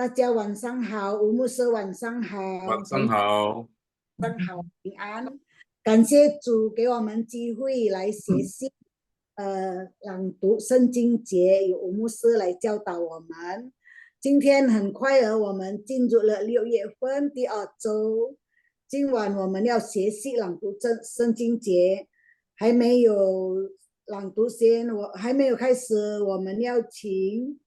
大家晚上好，吴牧师晚上好，晚上好，晚上好，平安。感谢主给我们机会来学习，朗读圣经节，由吴牧师来教导我们。今天很快乐，我们进入了6月份第2周。今晚我们要学习朗读圣经节，还没有朗读先，我还没有开始，我们要请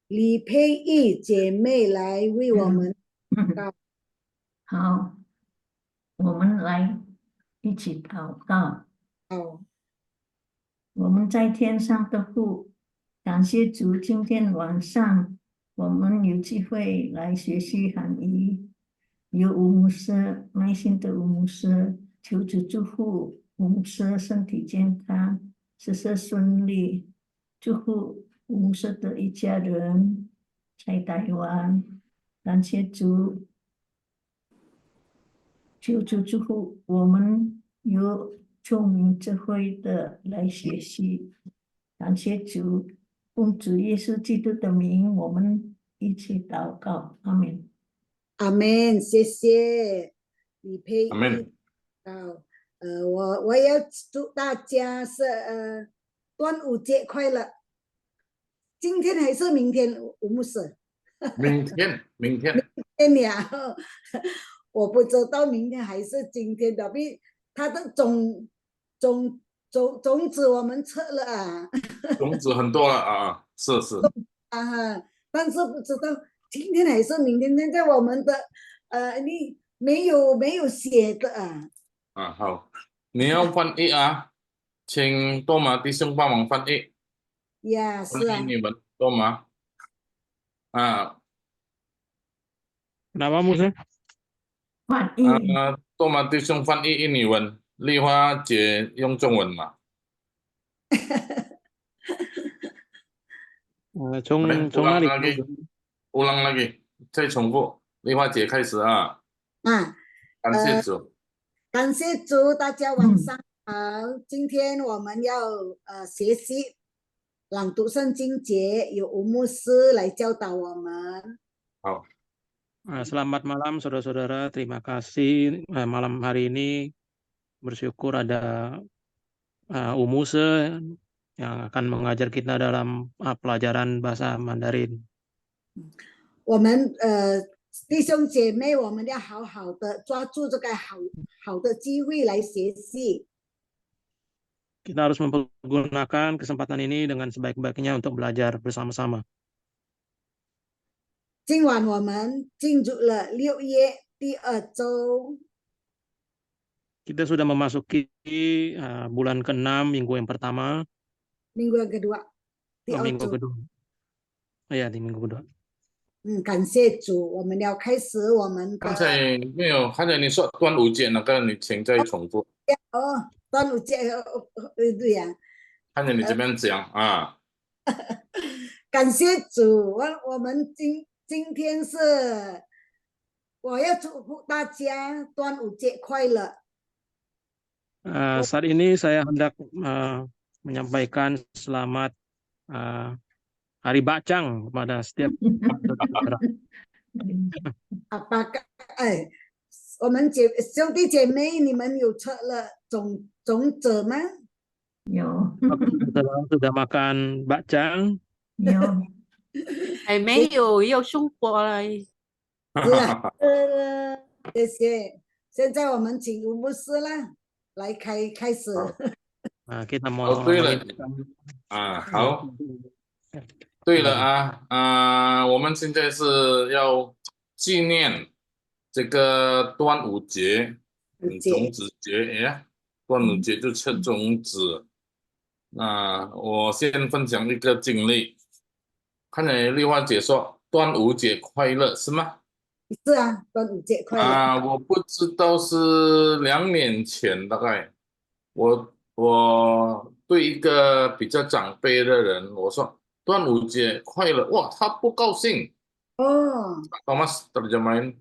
李佩玉姐妹来为我们祷告。好，我们来一起祷告。好，我们在天上的父，感谢主，今天晚上我们有机会来学习韩语，有吴牧师，耐心的吴牧师，求主祝福吴牧师身体健康，事事顺利，祝福吴牧师的一家人在台湾，感谢主。求主祝福我们有聪明智慧的来学习，感谢主，奉主耶稣基督的名，我们一起祷告，阿门。阿门，谢谢李佩阿门玉。我要祝大家是端午节快乐。今天还是明天，吴牧师？明天明天呀，我不知道明天还是今天的，它的种子我们测了啊，种子很多了啊，是啊，但是不知道今天还是明天。现在我们的你没有写的啊。好，你要翻译啊，请多马弟兄帮忙翻译，呀，翻是啊，译你们多马啊Kenapa Musa? 翻译，多马弟兄翻译印尼文，丽花姐用中文嘛。从哪里？ ulang lagi，再重复，丽花姐开始啊。感谢主。感谢主，大家晚上好。今天我们要学习朗读圣经节，由吴牧师来教导我们。好。Selamat malam saudara-saudara, terima kasih malam hari ini bersyukur ada Umuse yang akan mengajar kita dalam pelajaran bahasa Mandarin. 我们弟兄姐妹，我们要好好的抓住这个好的机会来学习。 Kita harus mempergunakan kesempatan ini dengan sebaik-baiknya untuk belajar bersama-sama. 今晚我们进入了6月第2周。 Kita sudah memasuki bulan ke-6, minggu yang pertama. Minggu yang kedua. Minggu kedua. Ya, di minggu kedua. 感谢主，我们要开始我们的。刚才没有，刚才你说端午节那个，你请再重复。端午节，对呀。看着你这边讲啊。感谢主，我们今天是，我要祝福大家端午节快乐。 Saat ini saya hendak menyampaikan selamat Hari Bacang kepada setiap saudara. Apakah 我们兄弟姐妹，你们有测了种子吗？有。Sudah makan bacang? 有。还没有，要送过来。是啊，谢谢。现在我们请吴牧师啦，来开始。Kita mau 对了好。对了我们现在是要纪念这个端午节，种子节，端午节就吃种子。我先分享一个经历，看见丽花姐说端午节快乐是吗？是啊，端午节快乐。我不知道是2年前，大概我对一个比较长辈的人我说端午节快乐，哇，他不高兴。Thomas terjemahin.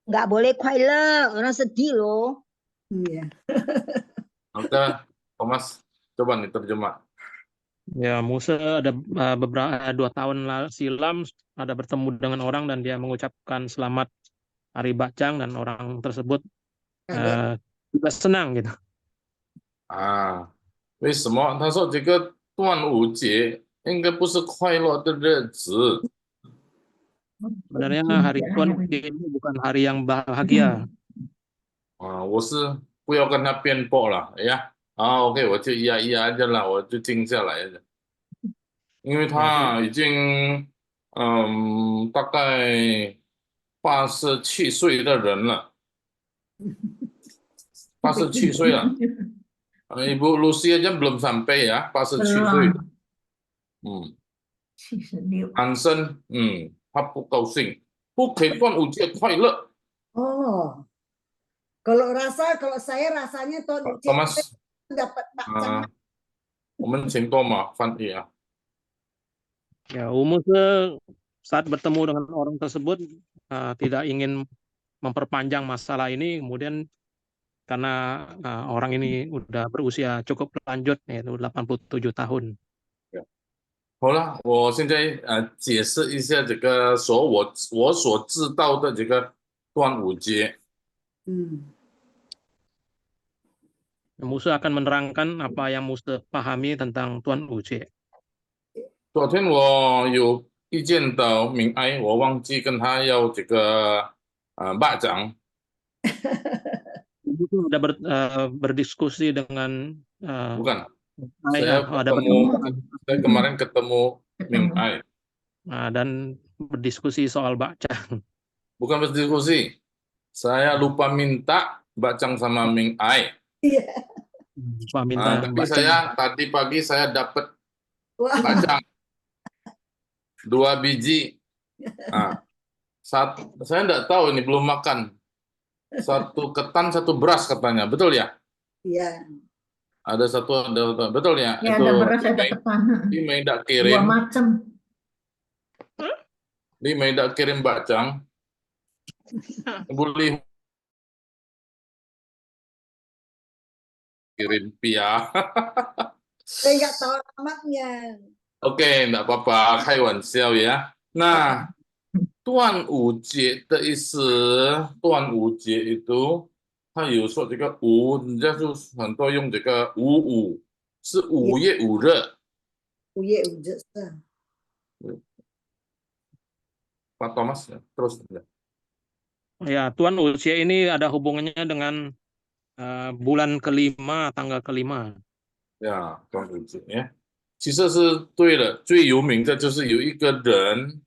Nggak boleh 快乐, orang sedih loh. Iya. Maka Thomas coba nih terjemah. Ya, Musa ada beberapa 2 tahun silam ada bertemu dengan orang dan dia mengucapkan selamat Hari Bacang dan orang tersebut Kaget. juga senang gitu. 啊，为什么？他说这个端午节应该不是快乐的日子 Sebenarnya hari Tuan Uci ini bukan hari yang bahagia. 啊，我是不要跟他辩驳了，哎呀，啊，OK，我就咿呀着了，我就静下来了，因为他已经大概87岁的人了，87岁了，Ibu Lucy aja belum sampai ya, 87岁， belum 嗯， 76. 安生，他不高兴，不可以端午节快乐。 Oh, kalau saya rasanya Tuan Uci Thomas， dapat bacang. 我们请多马翻译啊。 Ya, Musa saat bertemu dengan orang tersebut tidak ingin memperpanjang masalah ini, kemudian karena orang ini udah berusia cukup lanjut, yaitu 87 tahun. 好了，我现在解释一下这个我所知道的这个端午节。 Musa akan menerangkan apa yang Musa pahami tentang Tuan Uci. 昨天我有遇见到明爱，我忘记跟他要这个蚂蚱。 Musa sudah berdiskusi dengan Bukan, saya saya kemarin ketemu Ming Ai. Dan berdiskusi soal bacang. Bukan berdiskusi, saya lupa minta bacang sama Ming Ai. Lupa minta Tapi bacang. tadi pagi saya dapat bacang 2 biji. Saya enggak tahu ini, belum makan. 1 ketan 1 beras katanya, betul ya? Iya. Ada betul ya? Ya, Itu ada beras, ada ketan. Di Meida 2 kirim, macam. di Meida kirim bacang. Boleh kirim pia. Saya nggak tahu alamatnya. Oke, enggak apa-apa, 开玩笑呀。那端午节的意思，端午节 itu 它有说这个午，人家就很多用这个午，是5月5日。 Uye uje. Pak Thomas, terus. Ya, Tuan Uci ini ada hubungannya dengan bulan kelima, tanggal kelima. 呀，端午节呀，其实是对了，最有名的就是有一个人，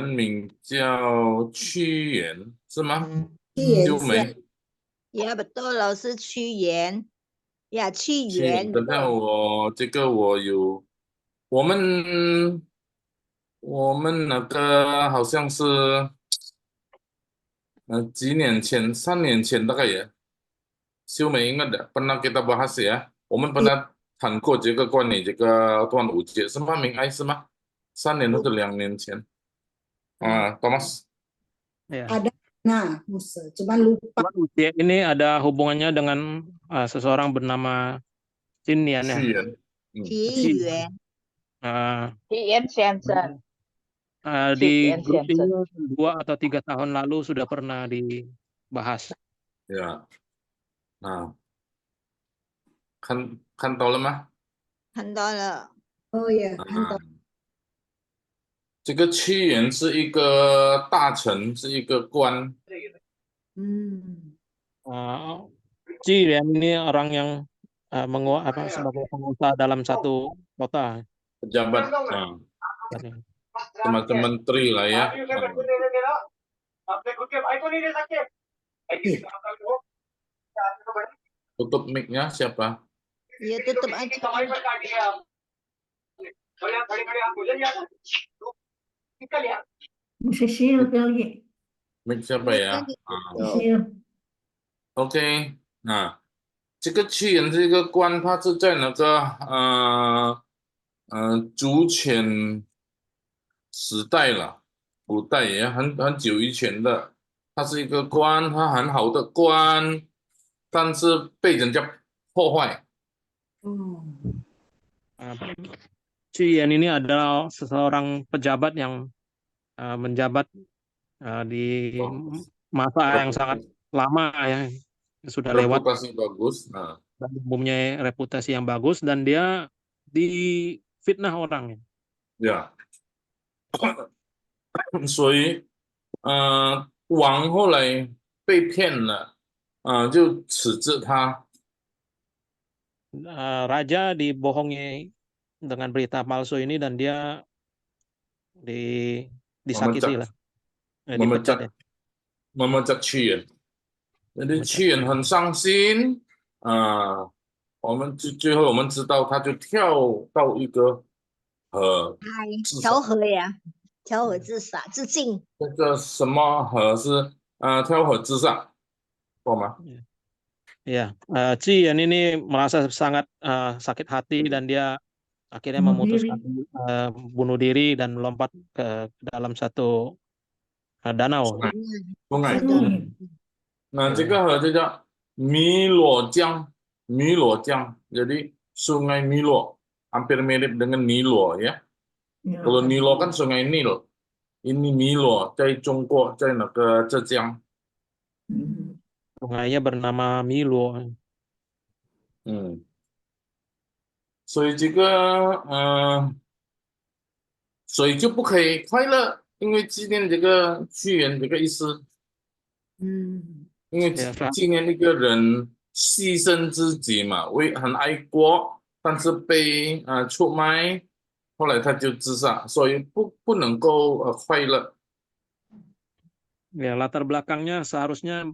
名叫屈原，是吗？秀梅， Ya betul, 老师屈原。呀，屈原。等下我们那个好像是几年前，3年前大概也，秀梅ingat的，pernah kita bahas ya，我们pernah谈过这个关于这个端午节，是吗？明爱是吗？3年或者2年前。Thomas。 Ya. Ada. Nah, Musa, cuman lupa. Tuan Uci ini ada hubungannya dengan seseorang bernama Chin Yan ya. 屈原，屈原。 Ian Shenson. Di Ian grup ini Shenson. 2 atau 3 tahun lalu sudah pernah dibahas. ya，看到了吗？看到了。 Oh ya, kan 这个屈原是一个大臣，是一个官。 Chin Yan ini orang yang sebagai pengusaha dalam satu kota. Pejabat, semacam menteri lah ya. Tutup mic-nya siapa? Ya, tutup aja. Cecil kali. Mic siapa ya? Cecil. OK，这个屈原这个官，他是在那个主权时代了，古代也很久以前的，他是一个官，他很好的官，但是被人家破坏。Cian ini adalah seseorang pejabat yang menjabat di masa yang sangat lama ya, sudah lewat, Reputasi bagus. Nah, dan mempunyai reputasi yang bagus, dan dia difitnah orang. 呀，所以王后来被骗了，就处置他， Raja dibohongi dengan berita palsu ini, dan dia disakiti lah, dipecat ya. memecat屈原，那这 Memecat. 屈原很伤心我们最后我们知道他就跳到一个河自杀，调和呀，调和自杀自尽。那个什么河是跳河自杀，懂吗？ Ya, Cian ini merasa sangat sakit hati, dan dia akhirnya Bunuh memutuskan bunuh diri dan melompat ke dalam satu danau. sungai， Sungai. 那这个河就叫汨罗江，汨罗江，jadi Sungai Milo hampir mirip dengan Nilo ya. Ya, Kalau Nilo kan Sungai Nil, ini Milo 在中国，在那个浙江。 Sungainya bernama Milo. 所以这个所以就不可以快乐，因为纪念这个屈原这个意思，因为纪念一个人牺牲自己嘛，很爱国，但是被出卖，后来他就自杀，所以不能够快乐。 Ya, latar belakangnya seharusnya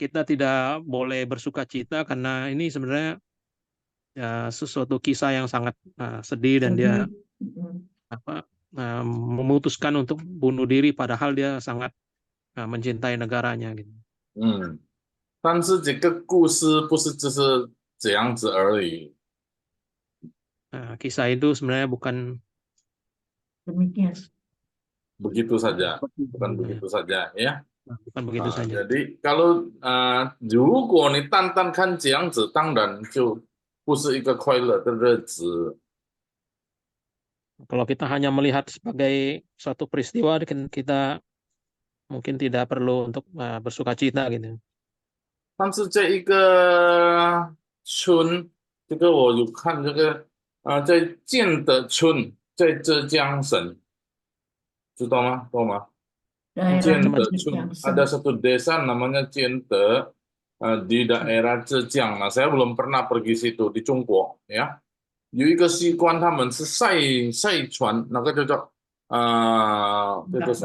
kita tidak boleh bersuka cita, karena ini sebenarnya sesuatu kisah yang sangat sedih, dan dia memutuskan untuk bunuh diri padahal dia sangat mencintai negaranya gitu. 但是这个故事不是只是这样子而已。 Kisah itu sebenarnya bukan demikian. Begitu saja, bukan begitu saja ya. Bukan begitu saja. Jadi kalau 如果你单单看这样子，当然就不是一个快乐的日子。 Kalau kita hanya melihat sebagai suatu peristiwa, kita mungkin tidak perlu untuk bersuka cita gitu. 但是这一个村，这个我有看这个在建德村，在浙江省，知道吗？懂吗？ 建德村ada satu desa namanya Jiande di daerah Zhejiang. Nah, saya belum pernah pergi situ di Jungguo ya. 有一个习惯，他们是赛船，那个叫做这个什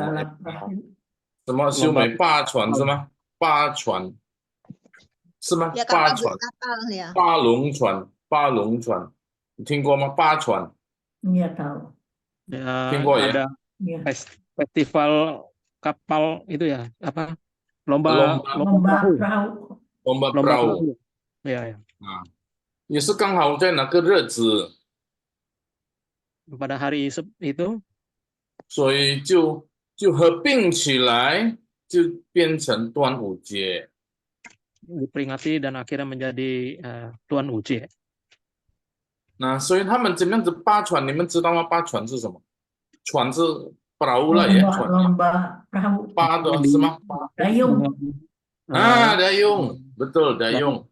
么修美八船是吗？八船是吗？八船，八龙船，你听过吗？八船， Iya tahu. 听过 ada 呀？ festival kapal itu ya, apa? Lomba perahu. lomba perahu. Ya, ya. 也是刚好在那个日子， pada hari itu, 所以就合并起来，就变成端午节。 diperingati dan akhirnya menjadi Tuan Uci. 那所以他们怎么样子八船？你们知道吗？八船是什么？船是 perahu lah ya， 船。 Lomba perahu. 八的是吗？ Dayung. Dayung, betul dayung.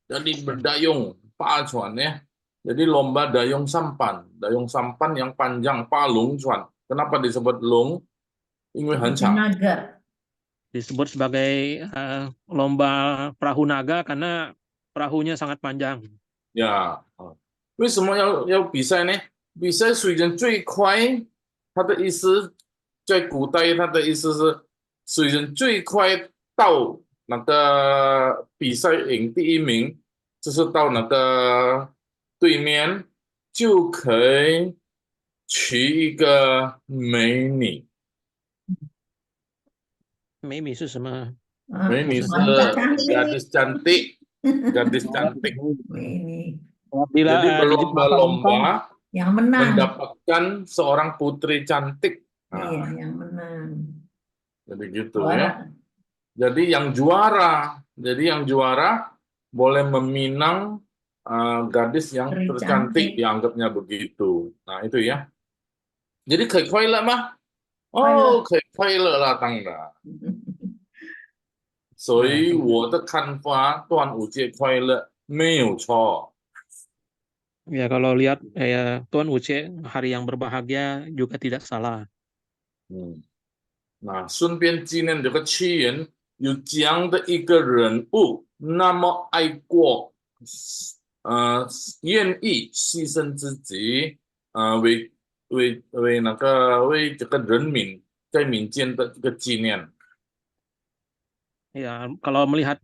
Jadi berdayung, 八船ya. Jadi lomba dayung sampan yang panjang, 八龙船. Kenapa disebut long? 因为很长。 Naga. Disebut sebagai lomba perahu naga karena perahunya sangat panjang. 呀，为什么要比赛呢？比赛谁人最快？他的意思在古代，他的意思是谁人最快到那个比赛赢第一名，就是到那个对面就可以娶一个美女。 美女是什么？ 美女是 gadis cantik, gadis cantik. Jadi berlomba-lomba yang menang mendapatkan seorang putri cantik. Iya, yang menang. Jadi gitu ya. Jadi yang juara boleh meminang gadis yang tercantik dianggapnya begitu. Nah itu ya. Jadi 可以快乐吗？哦，可以快乐啦，当然。所以我的看法，端午节快乐没有错。 Ya, kalau lihat Tuan Uce, hari yang berbahagia juga tidak salah. 那顺便纪念这个屈原有这样的一个人物，那么爱国，愿意牺牲自己，为这个人民在民间的这个纪念。 Ya, kalau melihat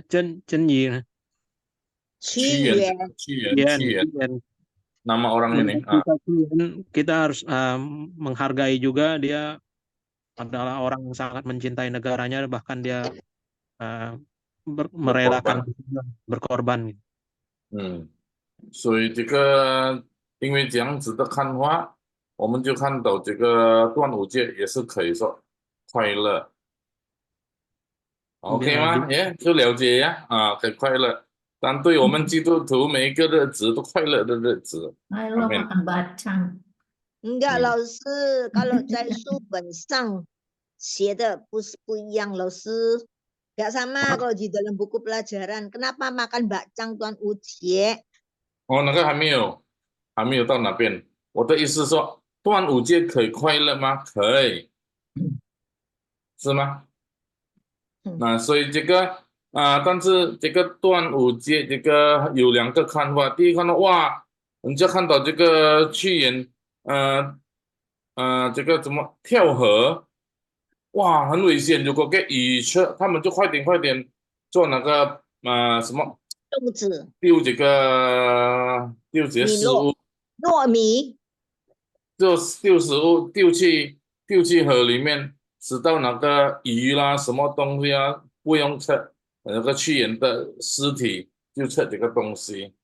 Chen Yi, 屈原， nama orang ini. Kita harus menghargai juga, dia adalah orang yang sangat mencintai negaranya, bahkan dia merelakan berkorban. 所以这个因为这样子的看法，我们就看到这个端午节也是可以说快乐。 OK 吗？就了解呀，很快乐。但对我们基督徒每一个日子都快乐的日子。 Lo makan bacang. Enggak, 老师，kalau 在书本上写的不一样，老师。Enggak sama kalau di dalam buku pelajaran. Kenapa makan bakcang端午节？那个还没有到那边。我的意思说，端午节可以快乐吗？可以，是吗？那所以这个但是这个端午节这个有两个看法。第一看到哇，人家看到这个屈原，这个怎么跳河，哇，很危险。如果给渔车，他们就快点做那个什么粽子，丢这些食物，糯米，丢食物丢去河里面。 知道那个鱼啦，什么东西啊，不用测那个屈原的尸体，就测这个东西。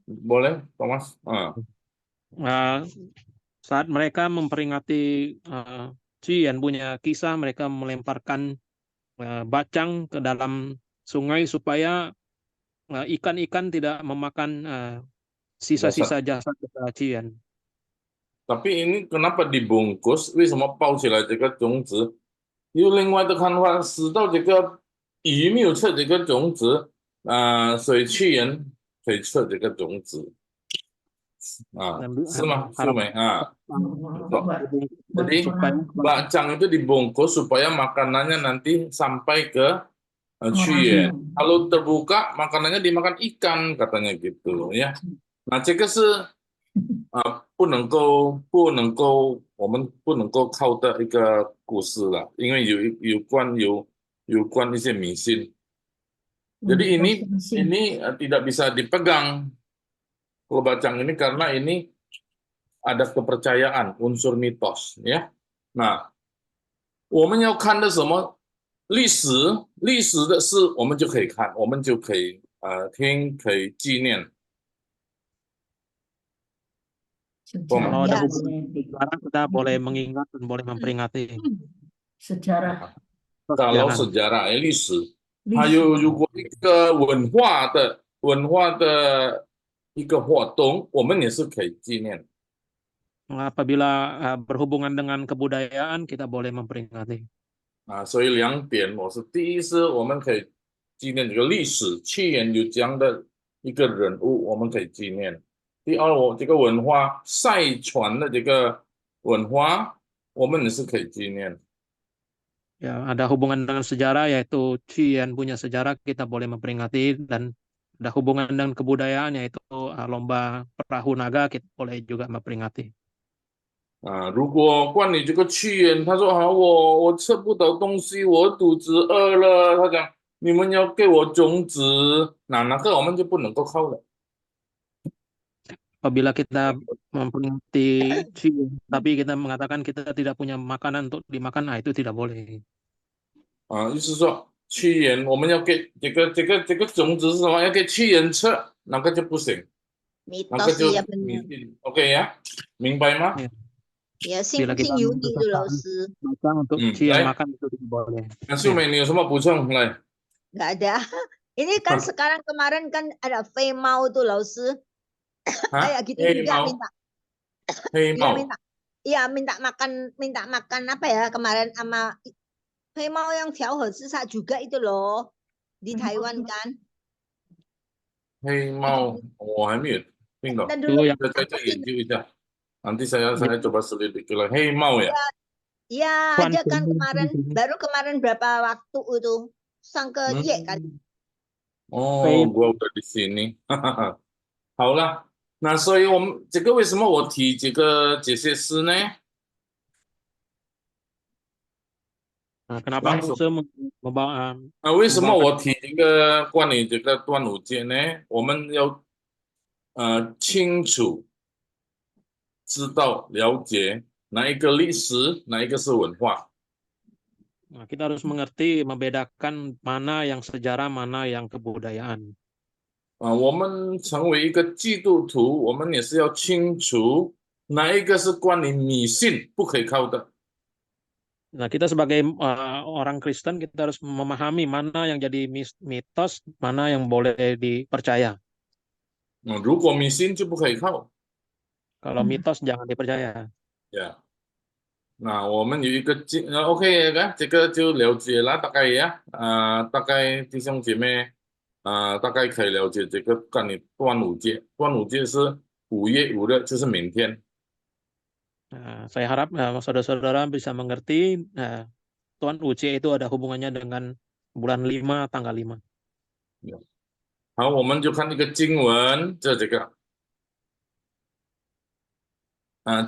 Boleh, Thomas? Saat mereka memperingati Qian punya kisah, mereka melemparkan bacang ke dalam sungai supaya ikan-ikan tidak memakan sisa-sisa jasad Qian. Tapi ini kenapa dibungkus？为什么包起来这个种子？有另外的看法，使到这个鱼没有吃这个种子，所以屈原可以吃这个种子，是吗？是没Jadi bacang itu dibungkus supaya makanannya nanti sampai ke屈原。Kalau terbuka makanannya dimakan ikan katanya gitu ya. Nah, 这个是不能够我们不能够靠的一个故事了，因为有关一些迷信。Jadi ini tidak bisa dipegang kalau bacang ini karena ini ada kepercayaan, unsur mitos ya. Nah, 我们要看的什么历史的事，我们就可以看，我们就可以听，可以纪念。 Kalau ada hubungan sejarah, kita boleh mengingat dan boleh memperingati. Sejarah. Kalau sejarah 历史，还有如果一个文化的一个活动，我们也是可以纪念。 Apabila berhubungan dengan kebudayaan, kita boleh memperingati. 所以两点，我是第一是我们可以纪念这个历史，屈原有这样的一个人物，我们可以纪念。 第二，我这个文化赛传的这个文化，我们也是可以纪念。 Ya, ada hubungan dengan sejarah, yaitu Qian punya sejarah, kita boleh memperingati, dan ada hubungan dengan kebudayaan, yaitu lomba perahu naga, kita boleh juga memperingati. 如果关于这个屈原，他说我吃不到东西，我肚子饿了，他讲你们要给我种子，那个我们就不能够靠了。 Apabila kita memperingati Qian, tapi kita mengatakan kita tidak punya makanan untuk dimakan, itu tidak boleh. 意思说屈原，我们要给这个种子是什么？要给屈原吃，那个就不行，那个就迷信。OK 呀，明白吗？ Ya, sing有你的老师。 Untuk Qian makan itu tidak boleh. 那秀美，你有什么补充？来。Nggak ada. Ini kan sekarang kemarin kan ada Fei Mao tuh, Laosi. Hah? Kayak gitu Hei juga mau, minta. hei Iya mau. minta. Iya minta makan apa ya kemarin sama Fei Mao yang Tiao Sisa juga itu loh di Taiwan kan. 黑猫，我还没有听到， Dan Itu dulu yang 再研究一下。Nanti saya coba selidiki lagi. Hei mau ya? ya Tuan ada kan kemarin, Fei baru kemarin berapa waktu itu sang ke Hmm. Ye kan. Oh, gua udah di sini. 好了，那所以我们这个为什么我提这个解析师呢？ Nah, kenapa 老鼠 Musa membawa 为什么 membawakan 我提这个关于这个端午节呢？我们要清楚知道了解哪一个历史，哪一个是文化。 Nah, kita harus mengerti membedakan mana yang sejarah, mana yang kebudayaan. 我们成为一个基督徒，我们也是要清楚哪一个是关于迷信不可靠的。 Nah, kita sebagai orang Kristen kita harus memahami mana yang jadi mitos, mana yang boleh dipercaya. 如果迷信就不可以靠。 Kalau mitos jangan dipercaya. 那我们有一个OK 的，这个就了解了，大概呀，大概弟兄姐妹，大概可以了解这个关于端午节。端午节是5月5日，就是明天。 Nah, saya harap saudara-saudara bisa mengerti Tuan Uci itu ada hubungannya dengan bulan 5, tanggal 5. 好，我们就看一个经文，这个，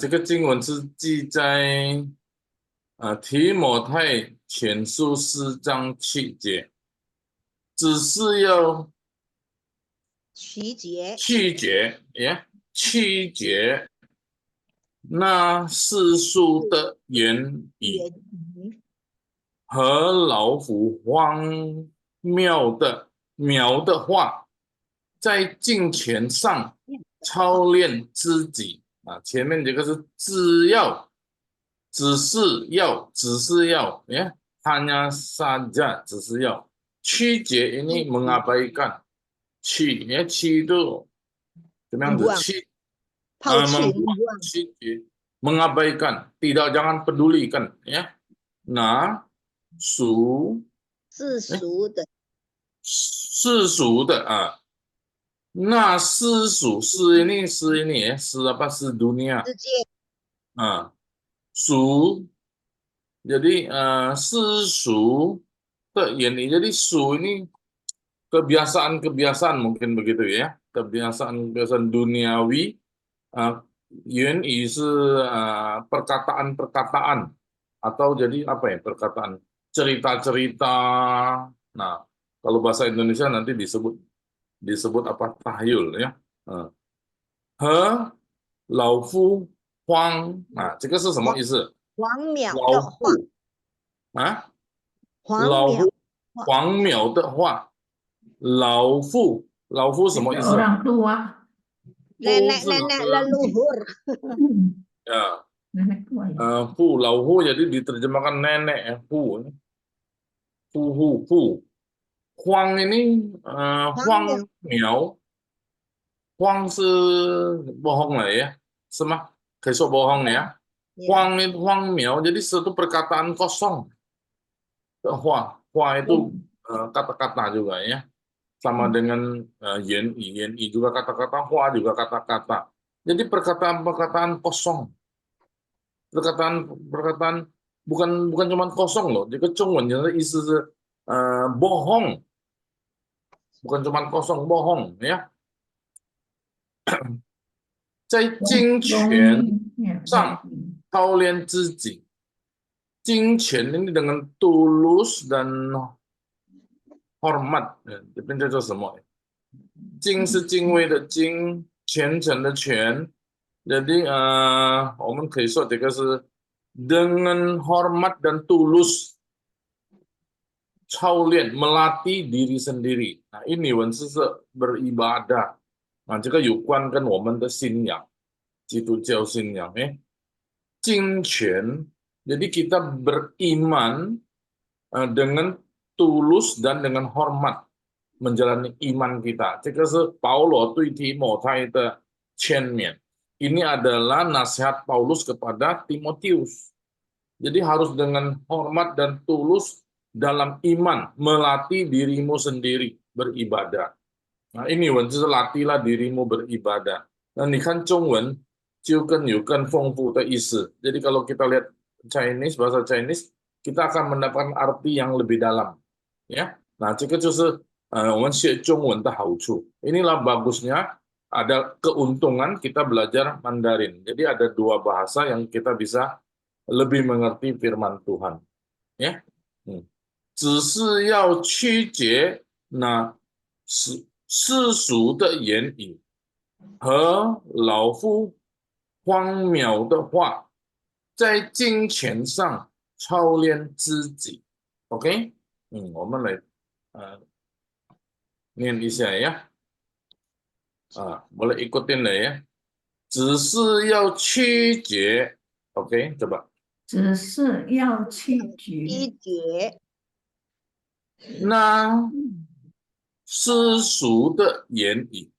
这个经文是记在提摩太前书4章7节，只是要曲解曲解那世俗的言语和老虎荒谬的话，在金钱上操练自己前面这个是只是要hanya saja 只是要曲解 ini mengabaikan 曲itu 怎么样子 曲 mengabaikan tidak jangan pedulikan ya. Nah 世俗的世俗的那世俗是ini apa是dunia 世界 俗 jadi 世俗的言语 jadi 俗 ini kebiasaan mungkin begitu ya, kebiasaan duniawi. 言语是perkataan atau jadi apa ya, perkataan cerita-cerita. Nah, kalau bahasa Indonesia nanti disebut apa, tahyul ya. He老夫荒这个是什么意思？荒谬老的话夫老夫荒谬的话，老夫什么意思？ Orang tua. nenek-nenek leluhur. Ya. Nenek tua ya.老夫 jadi diterjemahkan nenek ya, hu. Huang ini huang miao. Huang 是 bohong lah ya. Semah kayak bohong ya. Huang itu huang miao, jadi satu perkataan kosong. Hua itu kata-kata juga ya. Sama dengan yen juga kata-kata, hua juga kata-kata. Jadi perkataan-perkataan kosong. Perkataan bukan cuma kosong loh. Jadi Zhongwen isi bohong. Bukan cuma kosong, bohong ya. 在金钱上操练自己。金钱 ini dengan tulus dan hormat. 这边叫做什么？敬是敬畏的敬，虔诚的虔。Jadi 我们可以说这个是 dengan hormat dan tulus 操练 melatih diri sendiri. Nah, ini 文字是 beribadah. 这个有关跟我们的信仰，基督教信仰金钱。Jadi kita beriman dengan tulus dan dengan hormat menjalani iman kita. 这个是保罗对提摩太的劝勉。Ini adalah nasihat Paulus kepada Timotius. Jadi harus dengan hormat dan tulus dalam iman melatih dirimu sendiri beribadah. Nah, ini 文就是 latihlah dirimu beribadah. 那你看中文就更有更丰富的意思。Jadi kalau kita lihat Chinese, bahasa Chinese, kita akan mendapatkan arti yang lebih dalam. Ya, nah 这个就是我们学中文的好处。Inilah bagusnya ada keuntungan kita belajar Mandarin. Jadi ada dua bahasa yang kita bisa lebih mengerti firman Tuhan. Ya, 只是要区别那世俗的言语和老夫荒谬的话，在金钱上操练自己。OK， 我们来念一下呀。boleh ikutin lah ya. 只是要区别 ，OK， coba。只是要区决那世俗的言语，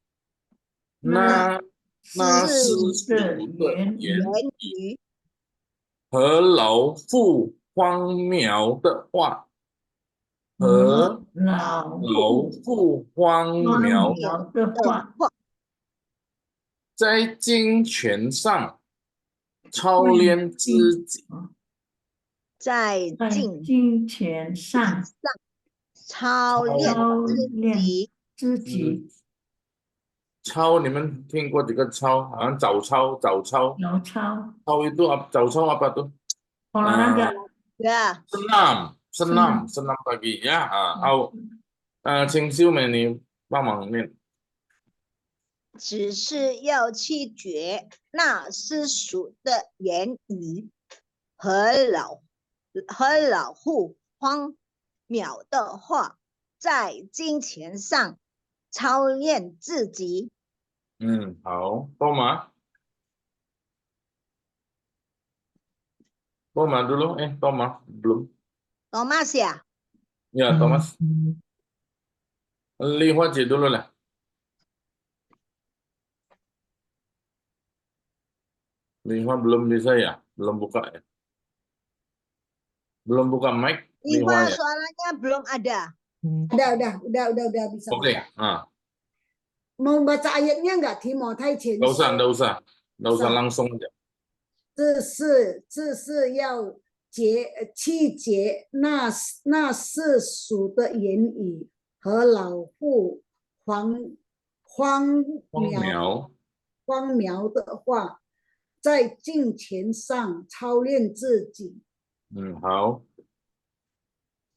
那世俗的言语和老妇荒谬的话，和老妇荒谬的话，在金钱上操练自己，在金钱上操练自己。操，你们听过这个操？好像早操。早操itu早操apa tuh? Olahraga. Ya. senam pagi ya. 好，请秀美你帮忙念。只是要去绝那世俗的言语和老妇荒谬的话，在金钱上操练自己。好，Toma dulu, Toma belum. Thomas ya? Ya, Thomas. Lihat aja dulu lah. Lihat belum bisa ya? Belum buka ya? Belum buka mic? Lihat suaranya belum ada. Udah bisa. Oke. Mau baca ayatnya nggak, Timotai前书？ Nggak usah langsung aja. 这是要去结那世俗的言语和老妇荒谬的话，在金钱上操练自己。好。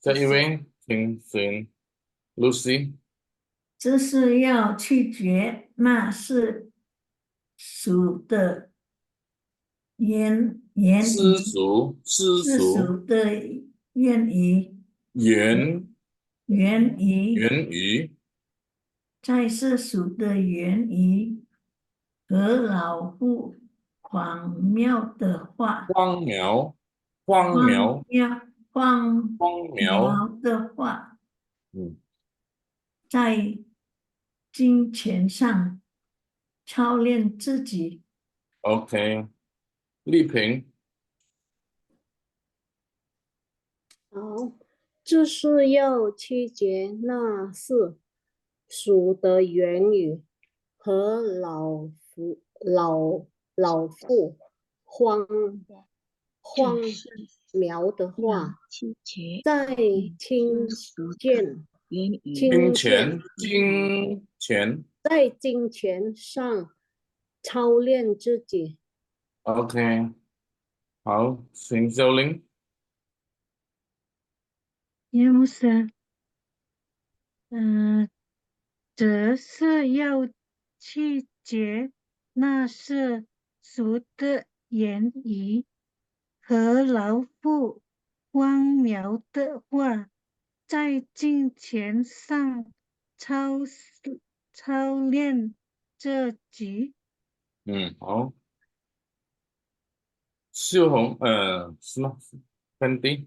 下一位，请选 Lucy。这是要去绝那世俗的言世俗的言语，在世俗的言语和老妇荒谬的话，荒谬的话，在金钱上操练自己。OK， 丽萍。好，这是要区别那世俗的言语和老妇荒谬的话，在金钱上操练自己。OK， 好，请秀玲。耶牧师，这是要去绝那世俗的言语和老妇荒谬的话，在金钱上操练自己。好。秀红，是吗？Fenty。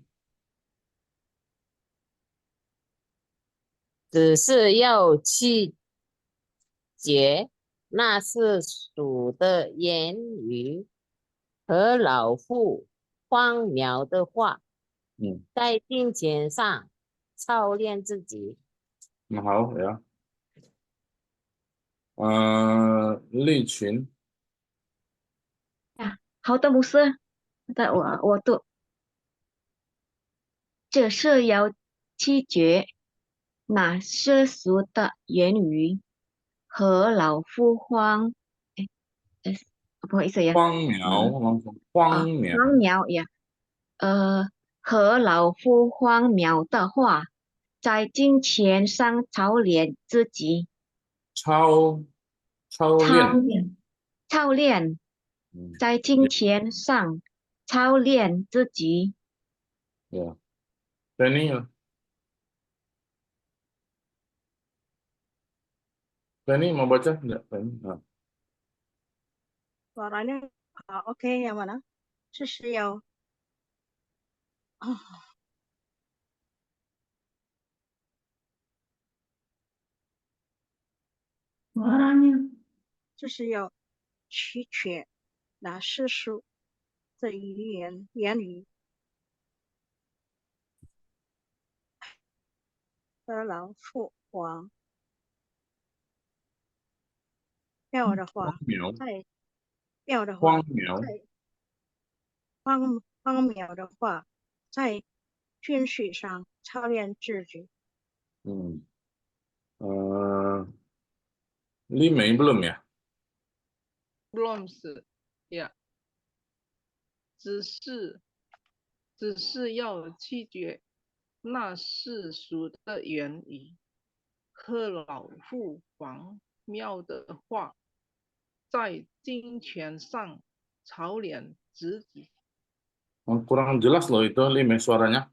只是要去结那世俗的言语和老妇荒谬的话，在金钱上操练自己。好呀，利群，好的，牧师，我读，这是要拒绝那世俗的言语和老妇荒，不好意思呀，荒谬，荒谬，荒谬呀，和老妇荒谬的话，在金钱上操练自己，操练，操练，在金钱上操练自己。ya. Penny mau baca enggak? Penny? Nah. Suaranya oke, yang mana? 这是要Suaranya 这是要取决那世俗的言语和老妇荒谬的话，在谬的话，在荒谬的话，在军事上操练自己。Limei belum ya? Belum ya. 只是要拒绝那世俗的言语和老妇荒谬的话，在金钱上操练自己。Kurang jelas loh itu Limei suaranya.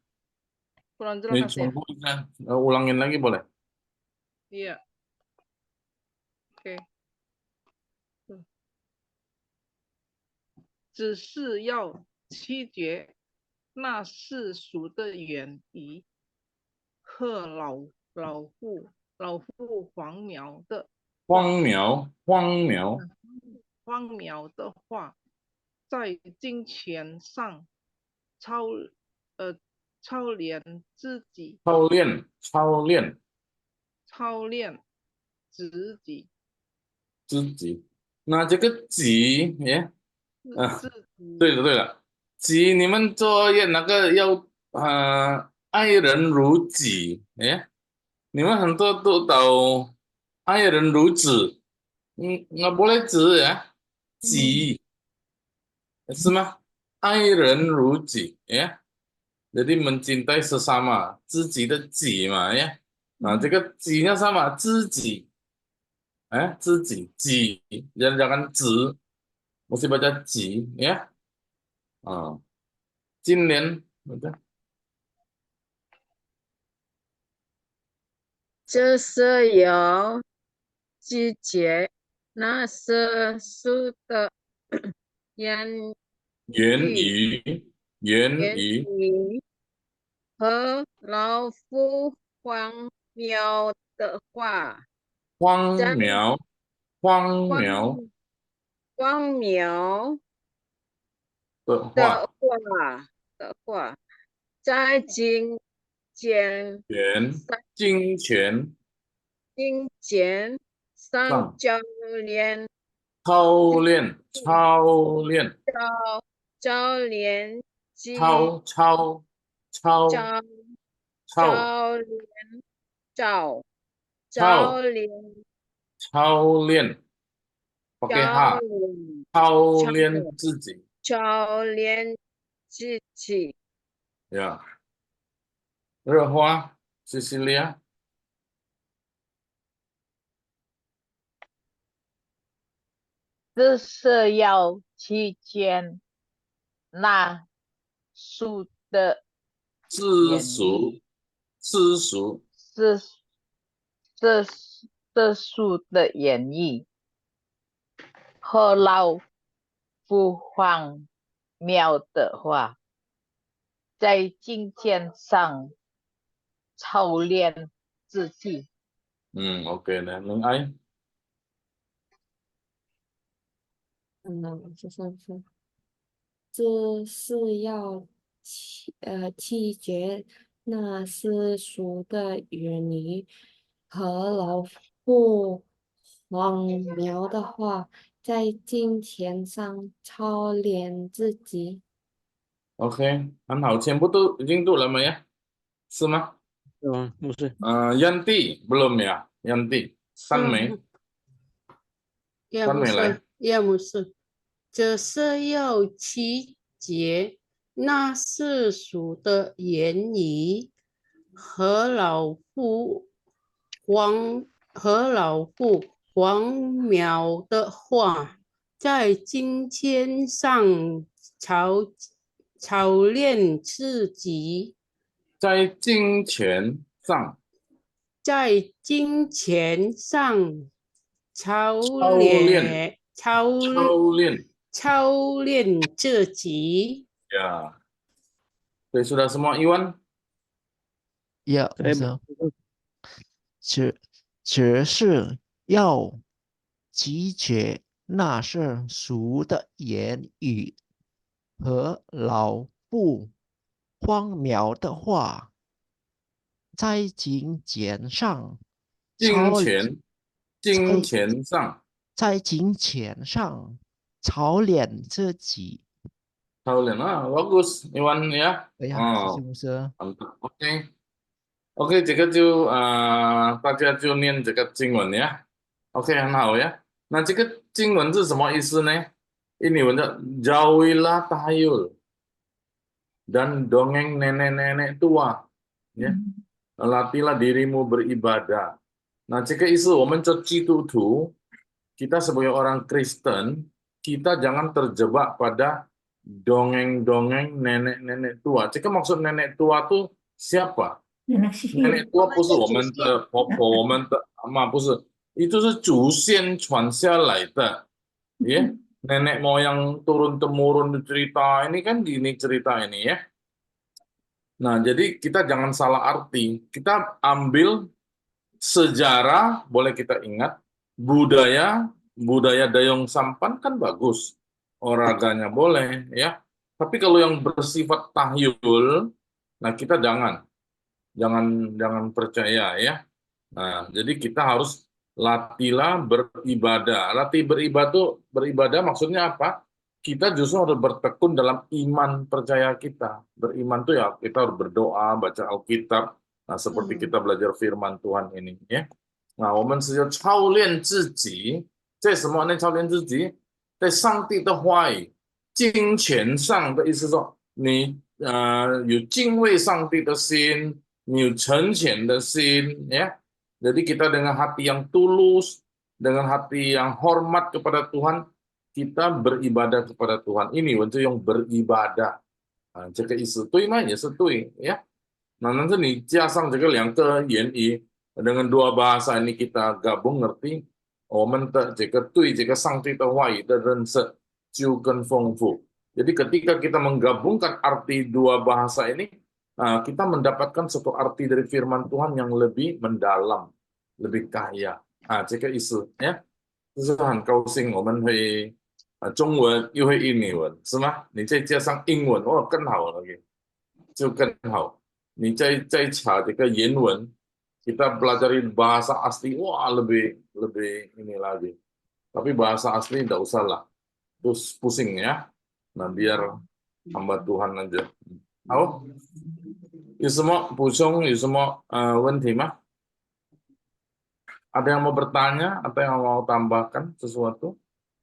Kurang jelas ya? Ulangin lagi boleh? Iya. Oke. 只是要拒绝那世俗的言语和老妇荒谬的话，在金钱上操练自己，操练自己。那这个己对了，己你们作业那个要爱人如己，你们很多都懂爱人如子，nggak boleh 子 ya， 己是吗？爱人如己ya， jadi mencintai sesama， 自己的己嘛呀，这个己nya sama 自己，自己己jangan 子，mesti baca 己 ya， 今年这是要拒绝那世俗的言语和老妇荒谬的话，荒谬的话，在金钱上操练pakai H， 操练自己呀，热花Cecilia。这是要去见那俗的世俗的言语和老妇荒谬的话，在金钱上操练自己。 OK nè, Minh Anh. 这是要弃绝那世俗的言语和老妇荒谬的话，在金钱上操练自己。 OK,很好，全部都已经读了没呀？是吗？牧师， Yanti belum ya? Yanti, 三枚，要三枚来。不是，这是要弃绝那世俗的言语和老妇荒谬的话，在金钱上操练自己。 在金钱上，在金钱上操练自己。 Ya. Oke, sudah semua Iwan? Ya,只是要拒绝那世俗的言语和老妇荒谬的话，在金钱上操练自己。 Saulen, bagus Iwan ya. Mantap. OK， 这个就大家就念这个经文呀。OK， 很好呀。那这个经文是什么意思呢？Ini benar, jauhilah tahayul dan dongeng nenek-nenek tua, ya. Latihlah dirimu beribadah. Nah, jika isu, 我们做基督徒, kita sebagai orang Kristen, kita jangan terjebak pada dongeng-dongeng nenek-nenek tua. Jika maksud nenek tua itu siapa? nenek tua不是我们的婆婆，我们的阿嬷，不是，itu 是祖先传下来的，ya. Nenek moyang turun temurun cerita ini kan gini cerita ini ya. Nah, jadi kita jangan salah arti. Kita ambil sejarah, boleh kita ingat, budaya Dayong Sampan kan bagus, olahraganya boleh ya. Tapi kalau yang bersifat tahyul, nah kita jangan percaya ya. Nah, jadi kita harus latihlah beribadah. Latih beribadah maksudnya apa? Kita justru harus bertekun dalam iman percaya kita. Beriman tuh ya kita harus berdoa, baca Alkitab. Nah, seperti kita belajar firman Tuhan ini ya. Nah, 我们是要操练自己，在什么呢？操练自己，在上帝的话语、金钱上的意思说，你有敬畏上帝的心，你有诚虔的心ya. Jadi kita dengan hati yang tulus, dengan hati yang hormat kepada Tuhan, kita beribadah kepada Tuhan. Ini untuk yang beribadah. 这个意思对吗？也是对呀。那nanti nih 加上这个两个言语 dengan dua bahasa ini kita gabung ngerti, 我们的这个对这个上帝的话语的认识就更丰富。Jadi ketika kita menggabungkan arti dua bahasa ini, kita mendapatkan satu arti dari firman Tuhan yang lebih mendalam, lebih kaya. 这个意思呀，就是很高兴我们会中文又会印尼文，是吗？你再加上英文，哦，更好了，就更好。你再查这个原文，kita pelajari bahasa asli, wah lebih ini lagi. Tapi bahasa asli tidak usah lah, terus pusing ya. Nah biar hamba Tuhan aja. 好，有什么补充？有什么问题吗？ Ada yang mau bertanya? Atau yang mau tambahkan sesuatu?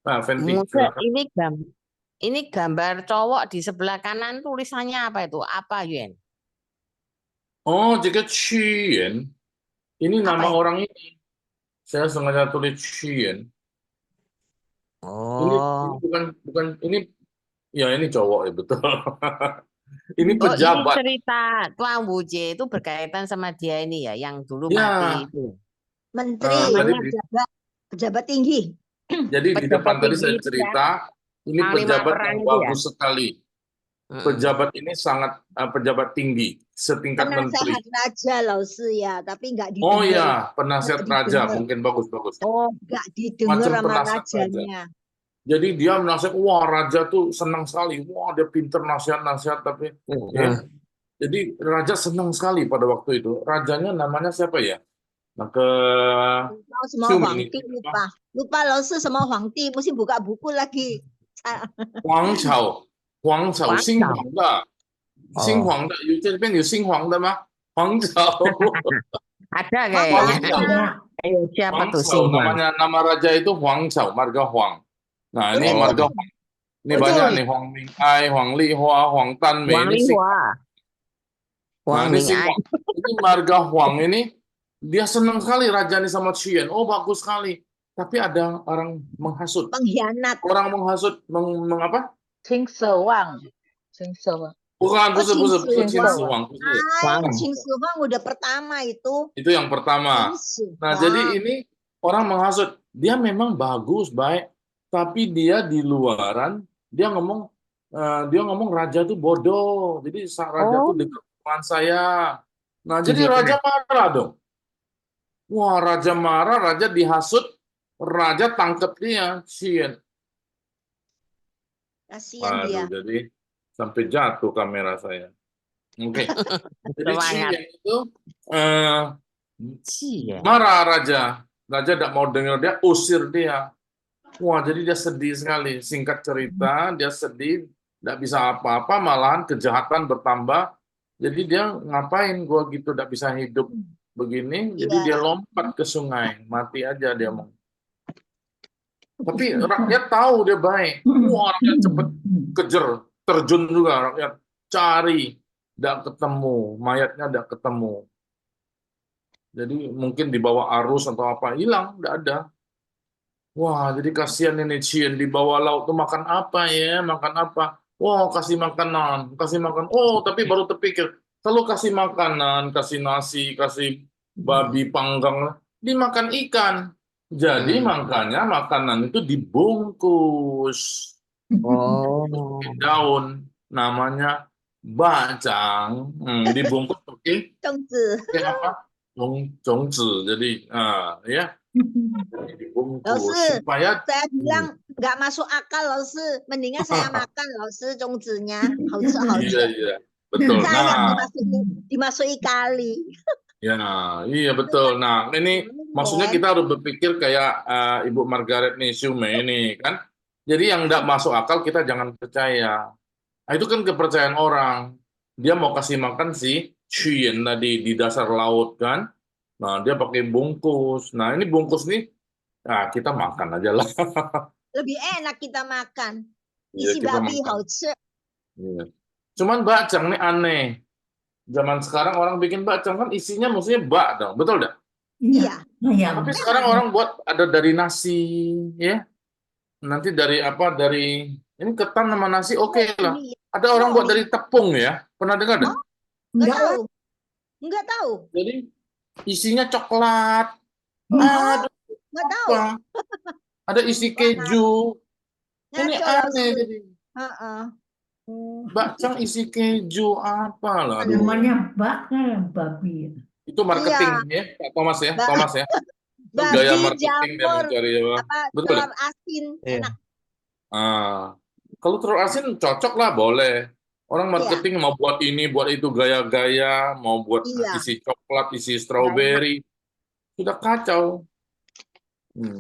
Nah, Fenty, ini gambar cowok di sebelah kanan tulisannya apa itu? Apa Yuan? Oh, jika Chuyen, ini nama orang ini. Saya sengaja tulis Chuyen. Oh. Ini bukan ini, ya ini cowok ya betul. Ini pejabat. Ini cerita Tuan Wuje itu berkaitan sama dia ini ya, yang dulu Ya. mati itu. Menteri, pejabat tinggi. Jadi di depan tadi saya cerita, ini pejabat yang bagus sekali. Pejabat ini sangat pejabat tinggi, setingkat menteri. Penasehat raja Laosi ya, tapi nggak Oh didengar. ya, penasihat Nggak raja, didengar. mungkin bagus. Oh, nggak didengar Macam sama penasihat raja. rajanya. Jadi dia menasihat, wah raja tuh senang sekali, wah dia pinter nasihat, tapi ya. Jadi raja senang sekali pada waktu itu. Rajanya namanya siapa ya? Nah, ke Tahu semua Xiu Huangti ini, lupa Laosi semua Huangti, mesti buka buku lagi. Huang Chao,新皇的，新皇的，这边有新皇的吗？皇朝， Ada Huang kayaknya. Chao. Ayo, siapa Huang tuh Chao, Singhuang? nama raja itu Huang Chao, marga Huang. Nah, ini marga Huang. Ini banyak nih, Huang Ming'ai, Huang Lihua, Huang Danmei. Huang Ini Xing. Lihua. Nah, Huang ini Ming'ai. Xing. Ini marga Huang ini, dia senang sekali raja ini sama Qian. Oh, bagus sekali. Tapi ada orang menghasut. Pengkhianat. Orang menghasut, mengapa? Qing Sewang. Qing Sewang. Bukan, Oh, bukan Qing Qin Shi Huang. Qing Shi Huang udah pertama itu. Itu yang pertama. Qin Shi Nah, Huang. jadi ini orang menghasut. Dia memang bagus, baik, tapi dia di luaran dia ngomong raja itu bodoh. Jadi raja itu dekat dengan saya. Nah, jadi raja marah dong. Wah, raja marah, raja dihasut, raja tangkap dia, Qian. Kasihan dia. Jadi sampai jatuh kamera saya. Oke. Jadi Qian itu marah raja. Raja tidak mau dengar, dia usir dia. Wah, jadi dia sedih sekali. Singkat cerita, dia sedih, tidak bisa apa-apa, malahan kejahatan bertambah. Jadi dia ngapain gua gitu, tidak bisa hidup begini. Jadi dia lompat ke sungai, mati aja dia mau. Tapi rakyat tahu dia baik. Wah, rakyat cepet kejar, terjun juga rakyat cari, tidak ketemu, mayatnya tidak ketemu. Jadi mungkin di bawah arus atau apa, hilang, tidak ada. Wah, jadi kasihan ini Qian di bawah laut tuh makan apa ya? Makan apa? Wah, kasih makanan, kasih makan. Oh, tapi baru terpikir, kalau kasih makanan, kasih nasi, kasih babi panggang, dimakan ikan. Jadi makanya makanan itu dibungkus. Oh. Daun, namanya bacang. Dibungkus pakai apa? Zongzi. Jadi, ya. Laosi, Supaya saya bilang nggak masuk akal Laosi, mendingan saya makan Laosi zongzinya, Iya, betul. Sayang Nah, dimasuki kali. ya, iya betul. Nah, ini maksudnya kita harus berpikir kayak Ibu Margaret nih, Xiumei ini kan. Jadi yang nggak masuk akal kita jangan percaya. Nah, itu kan kepercayaan orang. Dia mau kasih makan si Qian tadi di dasar laut kan. Nah, dia pakai bungkus. Nah, ini bungkus nih, nah kita makan aja lah. Lebih enak kita makan. Iya, Isi kita babi makan. hao-ci. Iya. Cuman bacang nih aneh. Zaman sekarang orang bikin bacang kan isinya maksudnya bak dong, betul nggak? Iya. Tapi sekarang orang buat ada dari nasi, ya. Nanti dari apa? Dari ini ketan sama nasi, oke lah. Ada orang buat dari tepung ya. Pernah dengar nggak? Nggak tahu. Nggak tahu. Jadi isinya coklat. Nggak tahu. Apa? Ada isi keju. Ini aneh jadi. Bacang isi keju apa lah? Namanya bakar babi. Itu marketing ya, Pak Thomas ya, Thomas ya. Itu gaya marketing dia mencari ya. Betul. Telur asin enak. Kalau telur asin cocok lah, boleh. Orang marketing mau buat ini, buat itu gaya-gaya, mau buat isi coklat, isi strawberry, sudah kacau.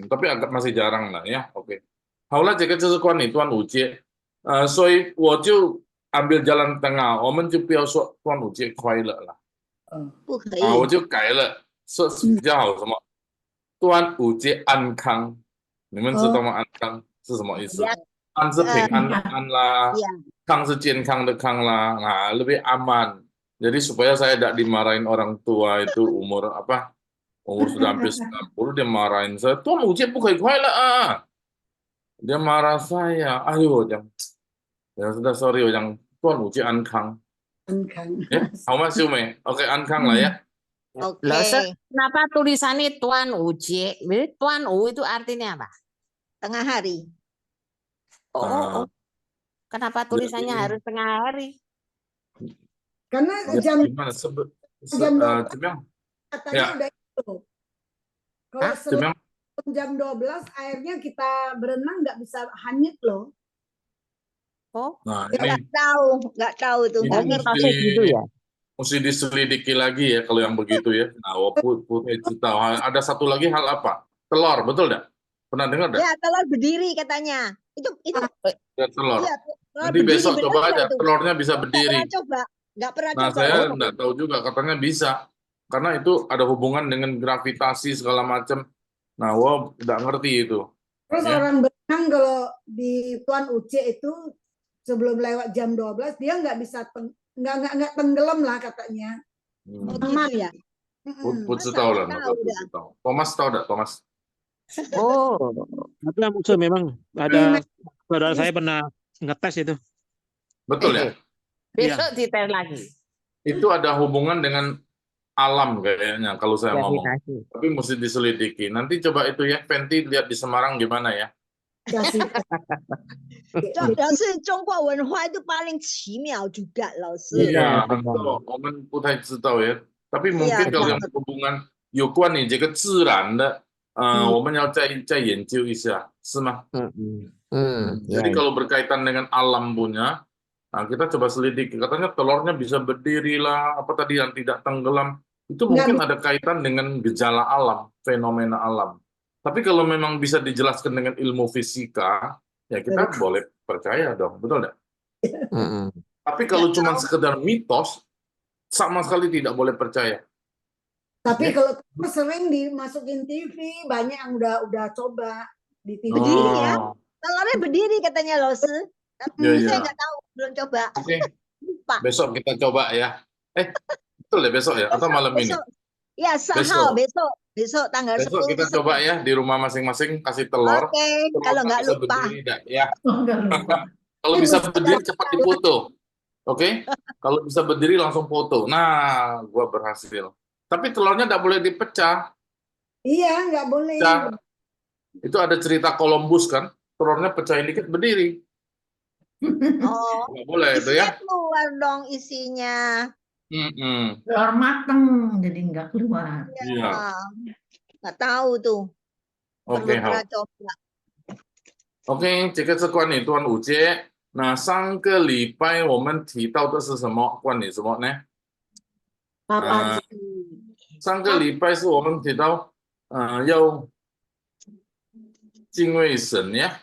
Tapi agak masih jarang lah ya. Oke. 好了，这个就是关于端午节，所以我就 ambil jalan tengah，我们就不要说端午节快乐了，不可以。我就改了，说比较好什么？端午节安康，你们知道吗？安康是什么意思？安是平安的安啦，康是健康的康啦，nah lebih aman. Jadi supaya saya tidak dimarahin orang tua itu umur apa? Umur sudah hampir 90 dia marahin saya. 端午节不可以快乐啊！ Dia marah saya. Ayo, yang ya sudah sorry, yang 端午节安康。安康。Ya,好吗，秀美 ？Oke, 安康lah ya. Oke. Kenapa tulisannya Tuan Uji? Tuan U itu artinya apa? Tengah hari. Oh. Kenapa tulisannya harus tengah hari? Karena Ya, jam gimana? jam 12 Cemeng? katanya Ya, udah itu. Kalau Hah? setelah Cemeng? jam 12 airnya kita berenang nggak bisa hanyut loh. Oh, Nah, Nggak tahu tuh, ini nggak ngerti. gitu ya? mesti diselidiki lagi ya kalau yang begitu ya. Nah, Putih itu tahu. Ada satu lagi hal apa? Telur, betul nggak? Pernah dengar nggak? Ya, telur berdiri katanya. Itu Ya, telur. iya, telur Nanti berdiri besok bener coba nggak aja, itu? telurnya bisa Nggak berdiri. pernah coba, nggak pernah Nah, coba. saya Oh, nggak tahu juga, katanya bisa. Karena itu ada hubungan dengan gravitasi segala macam. Nah, wow, nggak ngerti itu. Terus Ya. orang berenang kalau di Tuan Uce itu sebelum lewat jam 12 dia nggak bisa nggak tenggelam lah katanya. Oh Aman. gitu ya. Putih tahu lah, maka Putih tahu. Thomas tahu nggak, Thomas? Oh, Ada musuh memang ada saudara saya pernah ngetes itu. Betul ya? besok dites lagi. Itu ada hubungan dengan alam kayaknya kalau saya ngomong. Gravitasi. Tapi mesti diselidiki. Nanti coba itu ya, Fenty lihat di Semarang gimana ya. 老师，中国文化 itu paling 奇妙 juga 老师。 Iya, betul. Omen Putih tahu ya. Tapi mungkin kalau yang berhubungan 有关你这个自然的，我们要再研究一下，是吗？ Jadi kalau berkaitan dengan alam punya, nah kita coba selidiki. Katanya telurnya bisa berdiri lah, apa tadi yang tidak tenggelam. Itu mungkin ada kaitan dengan gejala alam, fenomena alam. Tapi kalau memang bisa dijelaskan dengan ilmu fisika, ya kita boleh percaya dong, betul nggak? Tapi kalau cuma sekedar mitos, sama sekali tidak boleh percaya. Tapi kalau sering dimasukin TV, banyak yang udah coba di TV. Berdiri ya, telurnya berdiri katanya Lose. Tapi Ya, saya ya. nggak tahu, belum coba. Oke, Lupa. besok kita coba ya. Betul ya besok ya? Atau malam ini? Ya, sahau besok tanggal 10. Besok kita coba ya di rumah masing-masing kasih telur. Oke, kalau nggak bisa lupa. berdiri, ya. Kalau bisa berdiri cepat difoto. Oke? Kalau bisa berdiri langsung foto. Nah, gua berhasil. Tapi telurnya nggak boleh dipecah. Iya, nggak boleh. Pecah. Itu ada cerita Columbus kan, telurnya pecahin dikit berdiri. Oh, Nggak boleh itu ya. keluar dong isinya. Telur mateng jadi nggak keluar. Iya. Nggak tahu tuh. OK， 好。 Pernah coba. OK， 这个是关于端午节。那上个礼拜我们提到的是什么？关于什么呢？上个礼拜是我们提到，要敬畏神呀。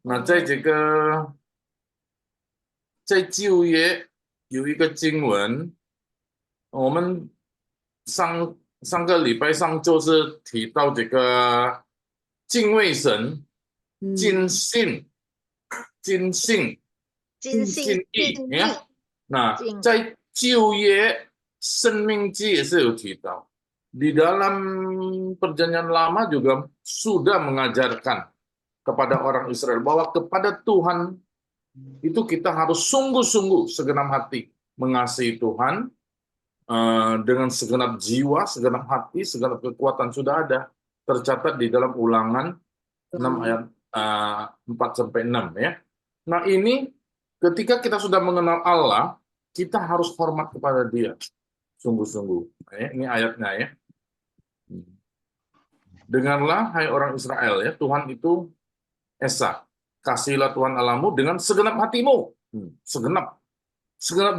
那在这个在旧约有一个经文，我们上个礼拜上就是提到这个敬畏神。 尽信义呀。那在旧约申命记也是有提到，di dalam perjanjian lama juga sudah mengajarkan kepada orang Israel bahwa kepada Tuhan itu kita harus sungguh-sungguh segenap hati mengasihi Tuhan dengan segenap jiwa, segenap hati, segenap kekuatan sudah ada tercatat di dalam Ulangan 6 ayat 4-6 ya. Nah ini ketika kita sudah mengenal Allah, kita harus hormat kepada Dia, sungguh-sungguh. Ini ayatnya ya. Dengarlah hai orang Israel ya, Tuhan itu Esa. Kasihilah Tuhan Allahmu dengan segenap hatimu, segenap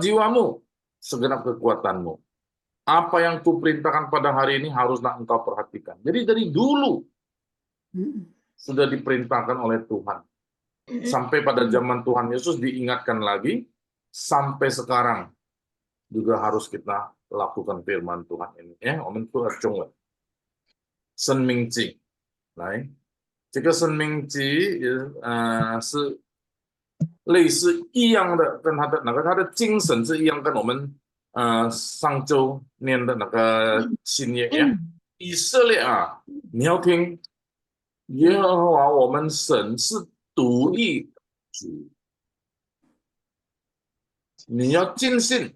jiwamu, segenap kekuatanmu. Apa yang kuperintahkan pada hari ini haruslah engkau perhatikan. Jadi dari dulu sudah diperintahkan oleh Tuhan. Sampai pada zaman Tuhan Yesus diingatkan lagi, sampai sekarang juga harus kita lakukan firman Tuhan ini. Ya, Omen Tuhan Chong. Sen Ming Ji. 来，这个生命记是类似一样的，跟它的精神是一样，跟我们上周念的那个新约呀，以色列啊，你要听。 耶和华我们神是独一主，你要尽心、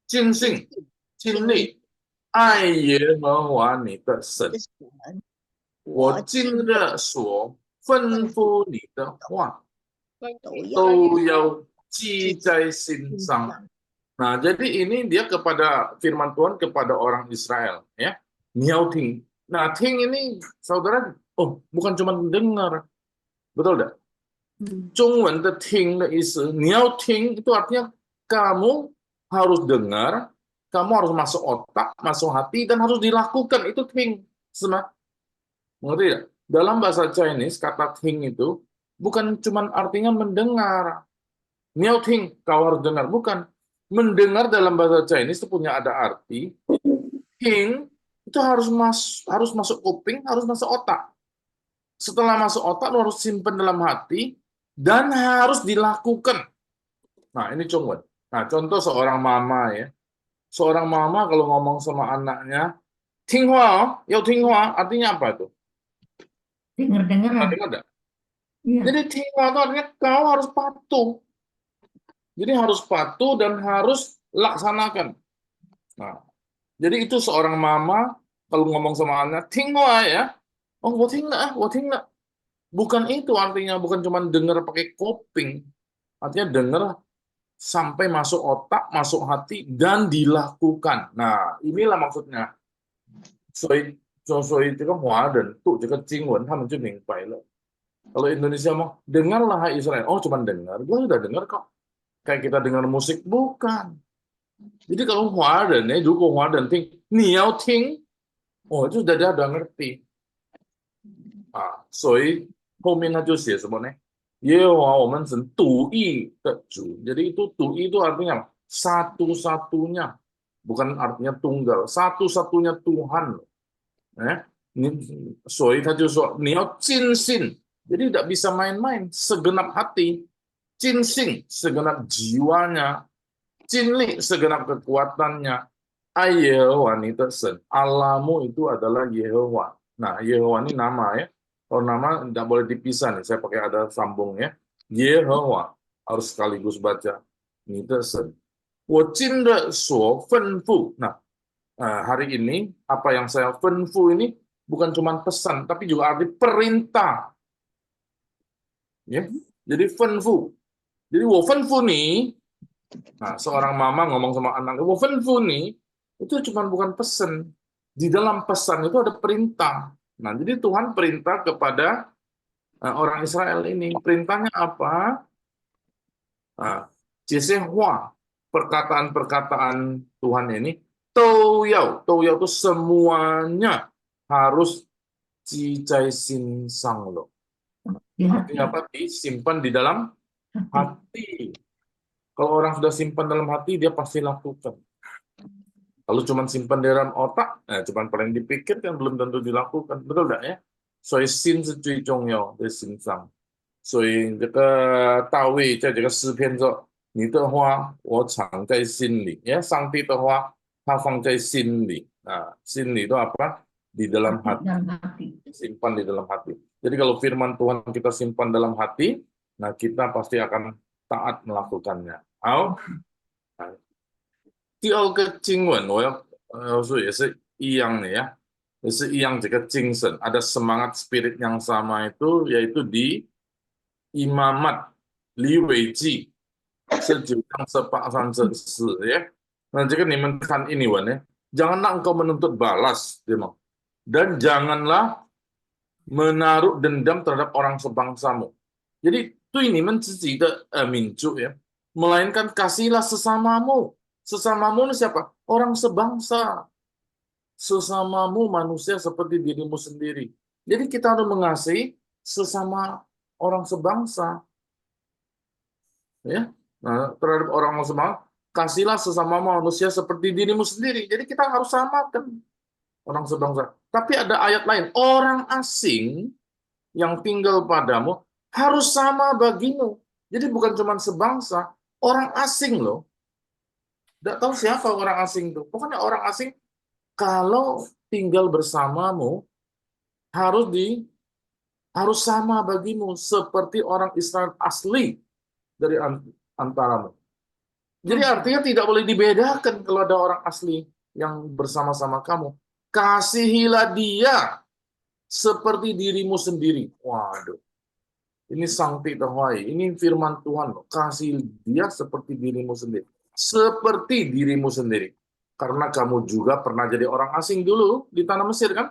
尽性、尽力爱耶和华你的神。我今日所吩咐你的话，都要记在心上， Nah, jadi ini dia kepada firman Tuhan kepada orang Israel, ya. Niao ting. Nah, ting ini saudara, oh, bukan cuma dengar. Betul enggak? 中文的听的意思，你要听 itu artinya kamu harus dengar, kamu harus masuk otak, masuk hati, dan harus dilakukan. Itu ting. Mengerti tidak? Dalam bahasa Chinese, kata ting itu bukan cuma artinya mendengar. Niao ting, kau harus dengar. Bukan. Mendengar dalam bahasa Chinese itu punya ada arti. Ting itu harus masuk kuping, harus masuk otak. Setelah masuk otak, lo harus simpan dalam hati, dan harus dilakukan. Nah, ini Chongwen. Nah, contoh seorang mama ya. Seorang mama kalau ngomong sama anaknya, Tinghua, yo Tinghua, artinya apa itu? Dengar-dengar. Dengar enggak? Iya. Jadi Tinghua itu artinya kau harus patuh. Jadi harus patuh dan harus laksanakan. Nah, jadi itu seorang mama kalau ngomong sama anak, Tinghua ya. Oh, wo tingna. Bukan itu artinya, bukan cuma dengar pakai kuping. Artinya dengar sampai masuk otak, masuk hati, dan dilakukan. Nah, inilah maksudnya. 所以这个华人读这个经文，他们就明白了。Kalau Indonesia mau dengarlah hai Israel, oh cuma dengar, gua sudah dengar kok. Kayak kita dengar musik, bukan. Jadi kalau 华人呢，如果华人听，你要听，哦，就大家都ngerti。啊，所以后面他就写什么呢？耶和华我们神独一的主。Jadi itu 独一 itu artinya satu-satunya, bukan artinya tunggal, satu-satunya Tuhan.所以他就说你要尽心，jadi tidak bisa main-main, segenap hati, 尽性 segenap jiwanya, 尽力 segenap kekuatannya. Yehovah ni tersen, Allahmu itu adalah Yehovah. Nah, Yehovah ini nama ya. Kalau nama tidak boleh dipisah nih, saya pakai ada sambungnya. Yehovah harus sekaligus baca. Ni tersen. 我今日所吩咐. Nah, hari ini apa yang saya 吩咐 ini bukan cuma pesan, tapi juga arti perintah. Ya, jadi 吩咐. Jadi 我吩咐你. Nah, seorang mama ngomong sama anaknya, 我吩咐你. Itu cuma bukan pesan. Di dalam pesan itu ada perintah. Nah, jadi Tuhan perintah kepada orang Israel ini. Perintahnya apa? Jieshua, perkataan-perkataan Tuhan ini, Touyao itu semuanya harus jicai sin sang lo. Artinya apa? Disimpan di dalam hati. Kalau orang sudah simpan dalam hati, dia pasti lakukan. Kalau cuma simpan di dalam otak, cuma paling dipikirkan, belum tentu dilakukan. Betul enggak ya? 所以心是最重要的心上。所以这个大卫在这个诗篇说：“你的话我藏在心里。”ya, 上帝的话他放在心里。心里itu apa? Di dalam hati. Simpan di dalam hati. Jadi kalau firman Tuhan kita simpan dalam hati, nah kita pasti akan taat melakukannya. 第二个经文我要说也是一样的ya, 也是一样这个精神, ada semangat spirit yang sama itu, yaitu di Imamat Li Wei Ji 19章18章14 ya. Nah, jika 你们看ini文ya, janganlah engkau menuntut balas, dan janganlah menaruh dendam terhadap orang sebangsamu. Jadi 对你们自己的民族ya, melainkan kasihilah sesamamu. Sesamamu siapa? Orang sebangsa. Sesamamu manusia seperti dirimu sendiri. Jadi kita harus mengasihi sesama orang sebangsa. Ya, nah, terhadap orang sebangsa, kasihlah sesama manusia seperti dirimu sendiri. Jadi kita harus samakan orang sebangsa. Tapi ada ayat lain, orang asing yang tinggal padamu harus sama bagimu. Jadi bukan cuma sebangsa, orang asing loh. Tidak tahu siapa orang asing itu. Pokoknya orang asing kalau tinggal bersamamu harus sama bagimu seperti orang Israel asli dari antaramu. Jadi artinya tidak boleh dibedakan kalau ada orang asli yang bersama-sama kamu. Kasihilah dia seperti dirimu sendiri. Waduh. Ini Sang Titahwai, ini firman Tuhan loh. Kasih dia seperti dirimu sendiri. seperti dirimu sendiri. Karena kamu juga pernah jadi orang asing dulu di tanah Mesir kan?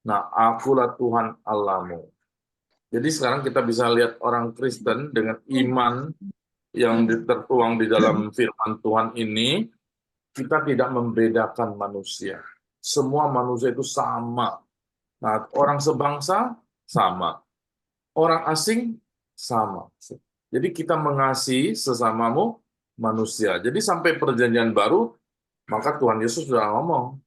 Nah, akulah Tuhan Allahmu. Jadi sekarang kita bisa lihat orang Kristen dengan iman yang tertuang di dalam firman Tuhan ini, kita tidak membedakan manusia. Semua manusia itu sama. Nah, orang sebangsa sama. Orang asing sama. Jadi kita mengasihi sesamamu manusia. Jadi sampai perjanjian baru, maka Tuhan Yesus sudah ngomong,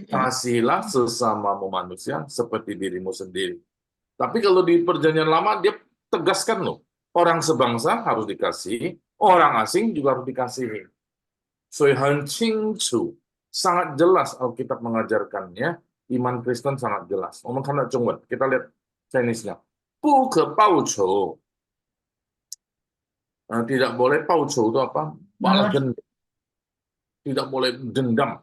kasihilah sesamamu manusia seperti dirimu sendiri. Tapi kalau di perjanjian lama, dia tegaskan loh, orang sebangsa harus dikasihi, orang asing juga harus dikasihi. So, sangat jelas Alkitab mengajarkannya, iman Kristen sangat jelas. Kita lihat Chinese-nya. Tidak boleh pauco itu apa? Balas dendam. Tidak boleh dendam.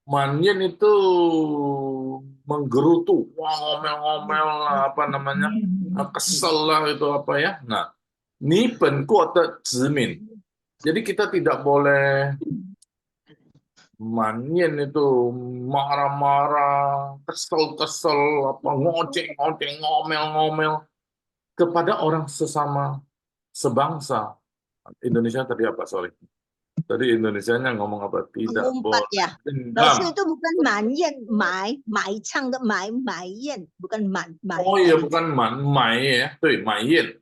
Manyen itu menggerutu, ngomel-ngomel apa namanya, kesel lah itu apa ya. Nah, ini penkuat zimin. Jadi kita tidak boleh manyen itu marah-marah, kesel-kesel, apa ngoceh-ngoceh, ngomel-ngomel kepada orang sesama sebangsa. Indonesia tadi apa? Sorry. Tadi Indonesianya ngomong apa? Tidak boleh ya. dendam. Itu bukan manyen, mai chang de mai bukan man. Oh iya, bukan mai ya. Tuh, maien.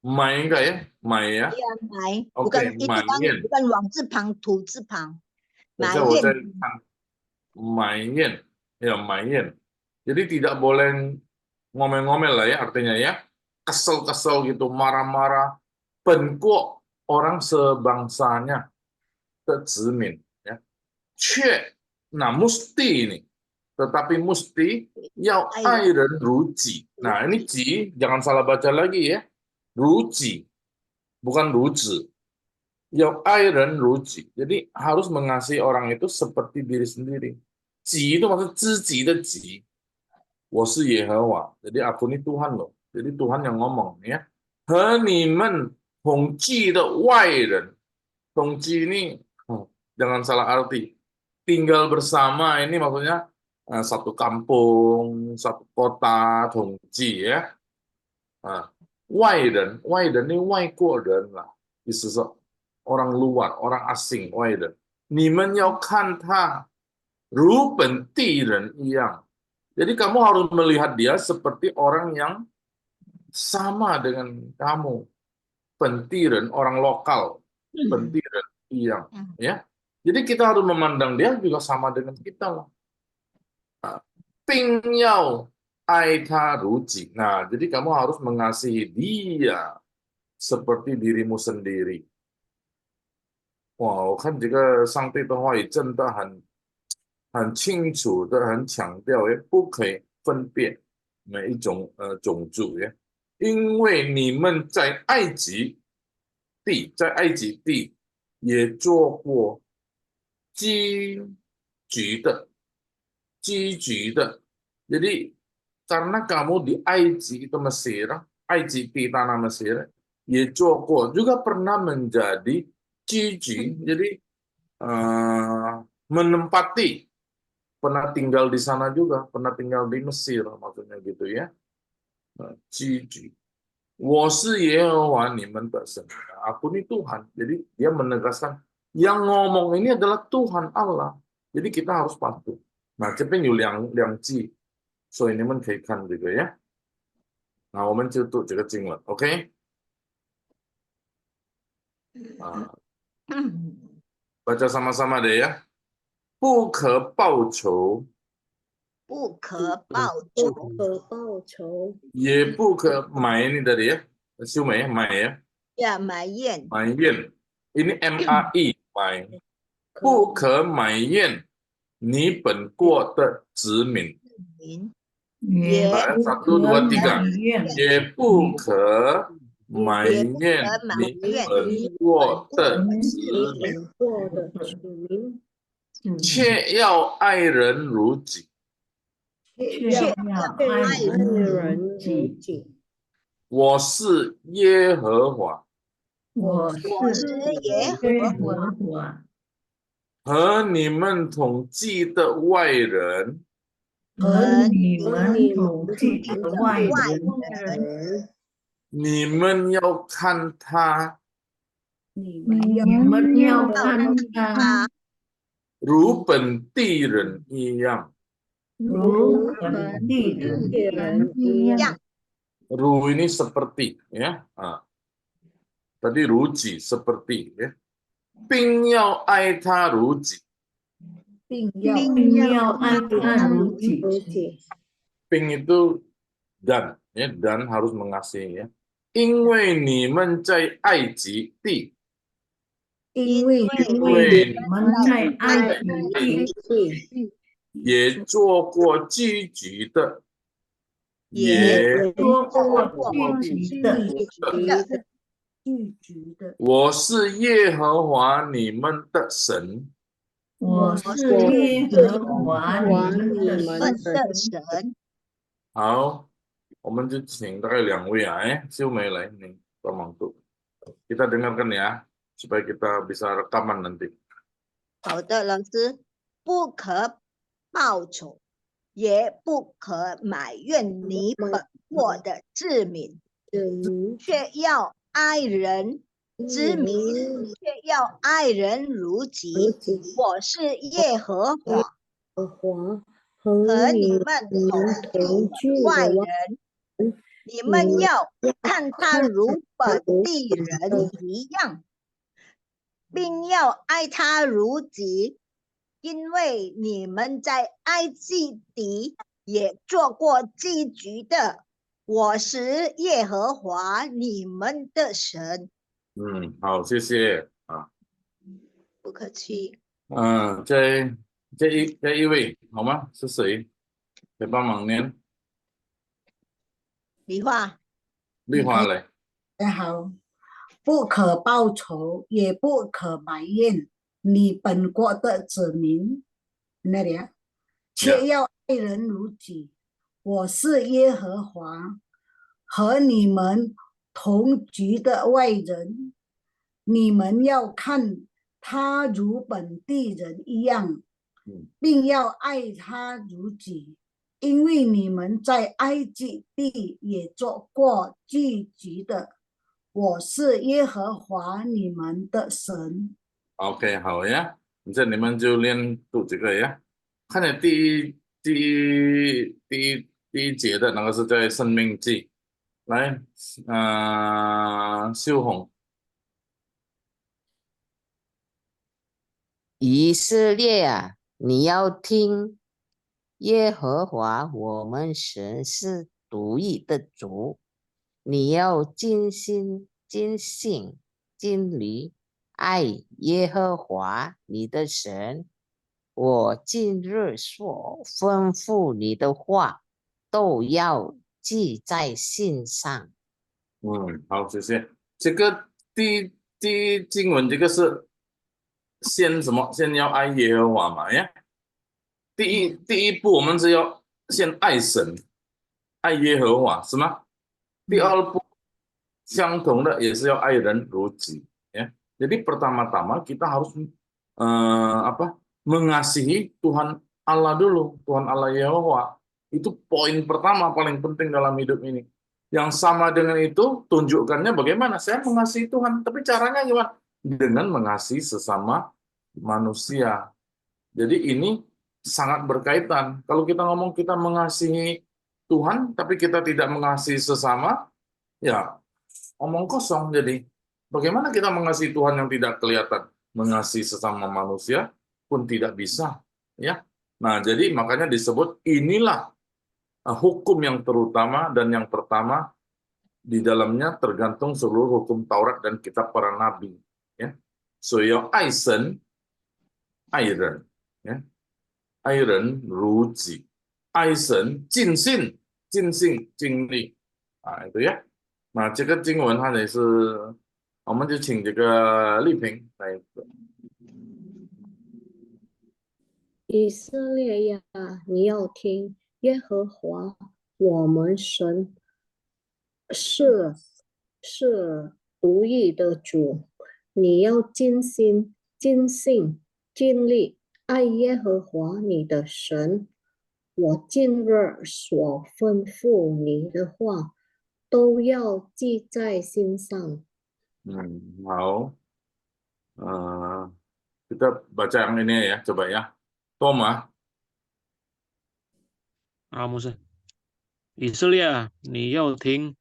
Mai enggak ya? Mai ya? Iya, mai. Oke, Bukan itu kan bukan wang zipang, tu zipang. Maien. Ya, maien. Jadi tidak boleh ngomel-ngomel lah ya artinya ya. Kesel-kesel gitu, marah-marah. Penkuok orang sebangsanya. Terzimin. Ya. Nah, mesti ini. Tetapi mesti yao airen ruji. Nah, ini ji, jangan salah baca lagi ya. Ruji, bukan ruzi. Yao airen ruji. Jadi harus mengasihi orang itu seperti diri sendiri. Ji itu maksud ziji de ji. Wosi Yehowa. Jadi aku ini Tuhan loh. Jadi Tuhan yang ngomong ya. He nimen hongji de wairen. Hongji ini jangan salah arti. Tinggal bersama ini maksudnya satu kampung, satu kota, hongji ya. Wairen ini waikuoren lah. Orang luar, orang asing, wairen. Nimen yao kan ta ru pen di ren iyang. Jadi kamu harus melihat dia seperti orang yang sama dengan kamu. Pentiren, orang lokal. Pentiren, iyang. Ya. Jadi kita harus memandang dia juga sama dengan kita lah. Ping yao aita ruji. Nah, jadi kamu harus mengasihi dia seperti dirimu sendiri. Wow, kan jika sang地的话也真的很清楚的很强调也不可以分辨每一种种族呀，因为你们在埃及地也做过寄居的，jadi karena kamu di Aiji itu Mesir, Aiji di tanah Mesir,也做过 juga pernah menjadi Jiji, jadi menempati, pernah tinggal di sana juga, pernah tinggal di Mesir, maksudnya gitu ya. Jiji. 我是耶和华你们的神. Aku ini Tuhan. Jadi dia menegaskan yang ngomong ini adalah Tuhan Allah. Jadi kita harus patuh. Nah, 这边有两句，所以你们可以看这个呀。那我们就读这个经文 ，OK？ baca sama-sama deh ya. 不可报仇，不可报仇，也不可买 ini tadi ya, 修美买ya. Ya, 埋怨。埋怨 ini MRE 买，不可埋怨你本国的子民。1, 2, 3， 也不可埋怨你本国的子民，却要爱人如己。却要要爱人如己。我是耶和华，我我是是耶耶和华，和华，和你们统计的外人，和你们统计的外人，人，你们要看他你你们们要看他他如本地人一样。如本地人一样。 Ru ini seperti, ya. Tadi ruji seperti, ya. 并要爱他如己，并要并要爱他如己。 并 itu dan, ya, dan harus mengasihi, ya. 因为你们在埃及地，因为你们在埃及地也做过寄居的，也做过聚集的，聚集的，我是耶和华你们的神。我是耶和华你们的神。好，我们就请大概2位秀梅来，你帮忙tuh. Kita dengarkan ya, supaya kita bisa rekaman nanti. 好的，老师，不可报仇，也不可埋怨你本国的治民，却要爱人之民，却要爱人如己。我是耶和华，和你们同居外人，你们要看他如本地人一样，并要爱他如己，因为你们在埃及地也做过寄居的。我是耶和华你们的神。好，谢谢啊。不客气。这一位好吗？是谁？来帮忙念。梨花。绿花来。大家好，不可报仇，也不可埋怨你本国的子民，那里啊，却要爱人如己。我是耶和华，和你们同居的外人，你们要看他如本地人一样，并要爱他如己，因为你们在埃及地也做过寄居的。我是耶和华你们的神。OK， 好呀，这你们就练读这个呀。看见第一节的那个是在生命记，来，秀红。以色列啊，你要听，耶和华我们神是独一的主，你要尽心、尽性、尽力爱耶和华你的神。我今日所吩咐你的话，都要记在心上。好，谢谢。这个第一经文，这个是先什么？先要爱耶和华嘛呀。第一步，我们是要先爱神，爱耶和华，是吗？第2步，相同的也是要爱人如己ya. Jadi pertama-tama kita harus mengasihi Tuhan Allah dulu, Tuhan Allah Yehova. Itu poin pertama paling penting dalam hidup ini. Yang sama dengan itu tunjukkannya bagaimana saya mengasihi Tuhan, tapi caranya gimana? Dengan mengasihi sesama manusia. Jadi ini sangat berkaitan. Kalau kita ngomong kita mengasihi Tuhan, tapi kita tidak mengasihi sesama, ya omong kosong. Jadi bagaimana kita mengasihi Tuhan yang tidak kelihatan? Mengasihi sesama manusia pun tidak bisa, ya. Nah, jadi makanya disebut inilah hukum yang terutama dan yang pertama di dalamnya tergantung seluruh hukum Taurat dan kitab para nabi, ya. So your Eisen, iron, ya. Iron 如己，爱神尽心，尽心尽力啊，对呀。那这个经文它也是，我们就请这个丽萍来。以色列呀，你要听，耶和华我们神是独一的主，你要尽心、尽性、尽力爱耶和华你的神。我今日所吩咐你的话，都要记在心上。好. Kita baca yang ini ya, coba ya. Tom啊，牧师，以色列啊，你要听，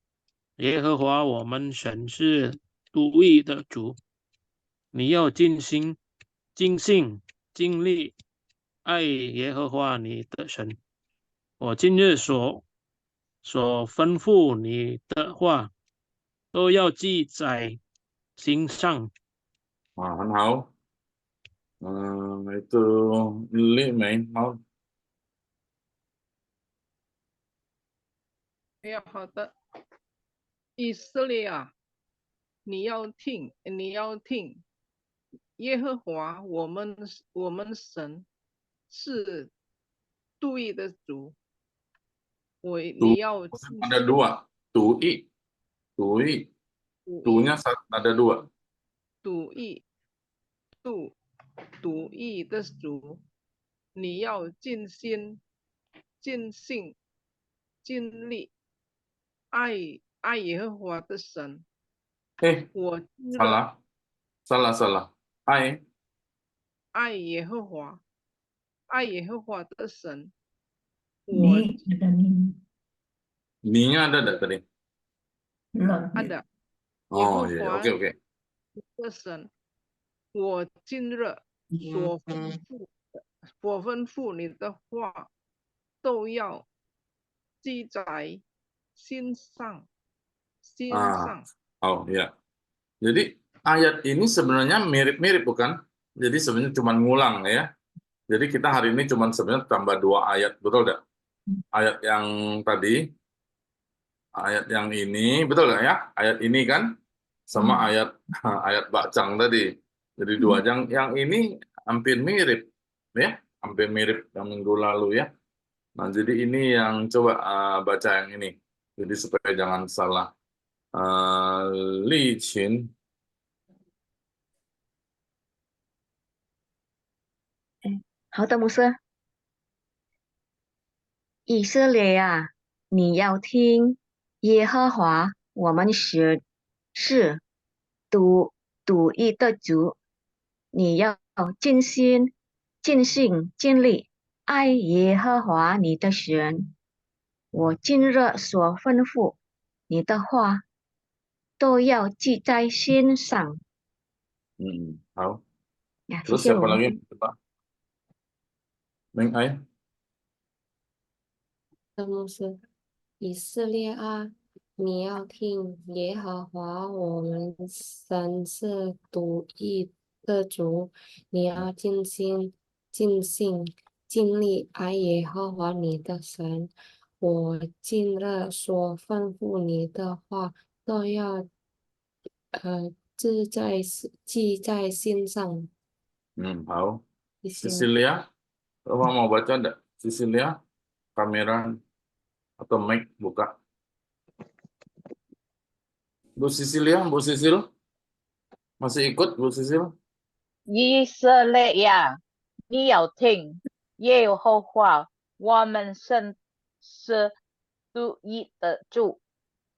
耶和华我们神是独一的主，你要尽心、尽性、尽力爱耶和华你的神。我今日所吩咐你的话，都要记在心上。很好。itu Lily main mau. 哎呀，好的。以色列啊，你要听，耶和华我们神是独一的主，你要 Ada dua, tui, tunya ada dua. 独一的主，你要尽心、尽性、尽力爱耶和华的神。我salah. 爱耶和华的神。Ni-nya ada enggak tadi? Ada. Oh iya, oke. 的神，我今日所吩咐你的话，都要记在心上。Oh iya. Jadi ayat ini sebenarnya mirip-mirip bukan? Jadi sebenarnya cuma ngulang ya. Jadi kita hari ini cuma sebenarnya tambah 2 ayat, betul enggak? Ayat yang tadi, ayat yang ini, betul nggak ya? Ayat ini kan sama ayat Bakcang tadi. Jadi 2 yang ini hampir mirip ya, hampir mirip yang minggu lalu ya. Nah, jadi ini yang coba baca yang ini. Jadi supaya jangan salah. Li Qin. 好的，牧师。以色列啊，你要听，耶和华我们神是独一的主，你要尽心、尽性、尽力爱耶和华你的神。我今日所吩咐你的话，都要记在心上。好。Ya, Terus 谢谢 siapa 我。 lagi? Coba. Meng Ai. 牧师，以色列啊，你要听，耶和华我们神是独一的主，你要尽心、尽性、尽力爱耶和华你的神。我今日所吩咐你的话，都要记在心上。好. 谢谢。 Cecilia, Bapak mau baca enggak? Cecilia, kamera atau mic buka. Bu Cecilia, Bu Sisil, masih ikut Bu Sisil? 以色列呀，你要听，耶和华我们神是独一的主，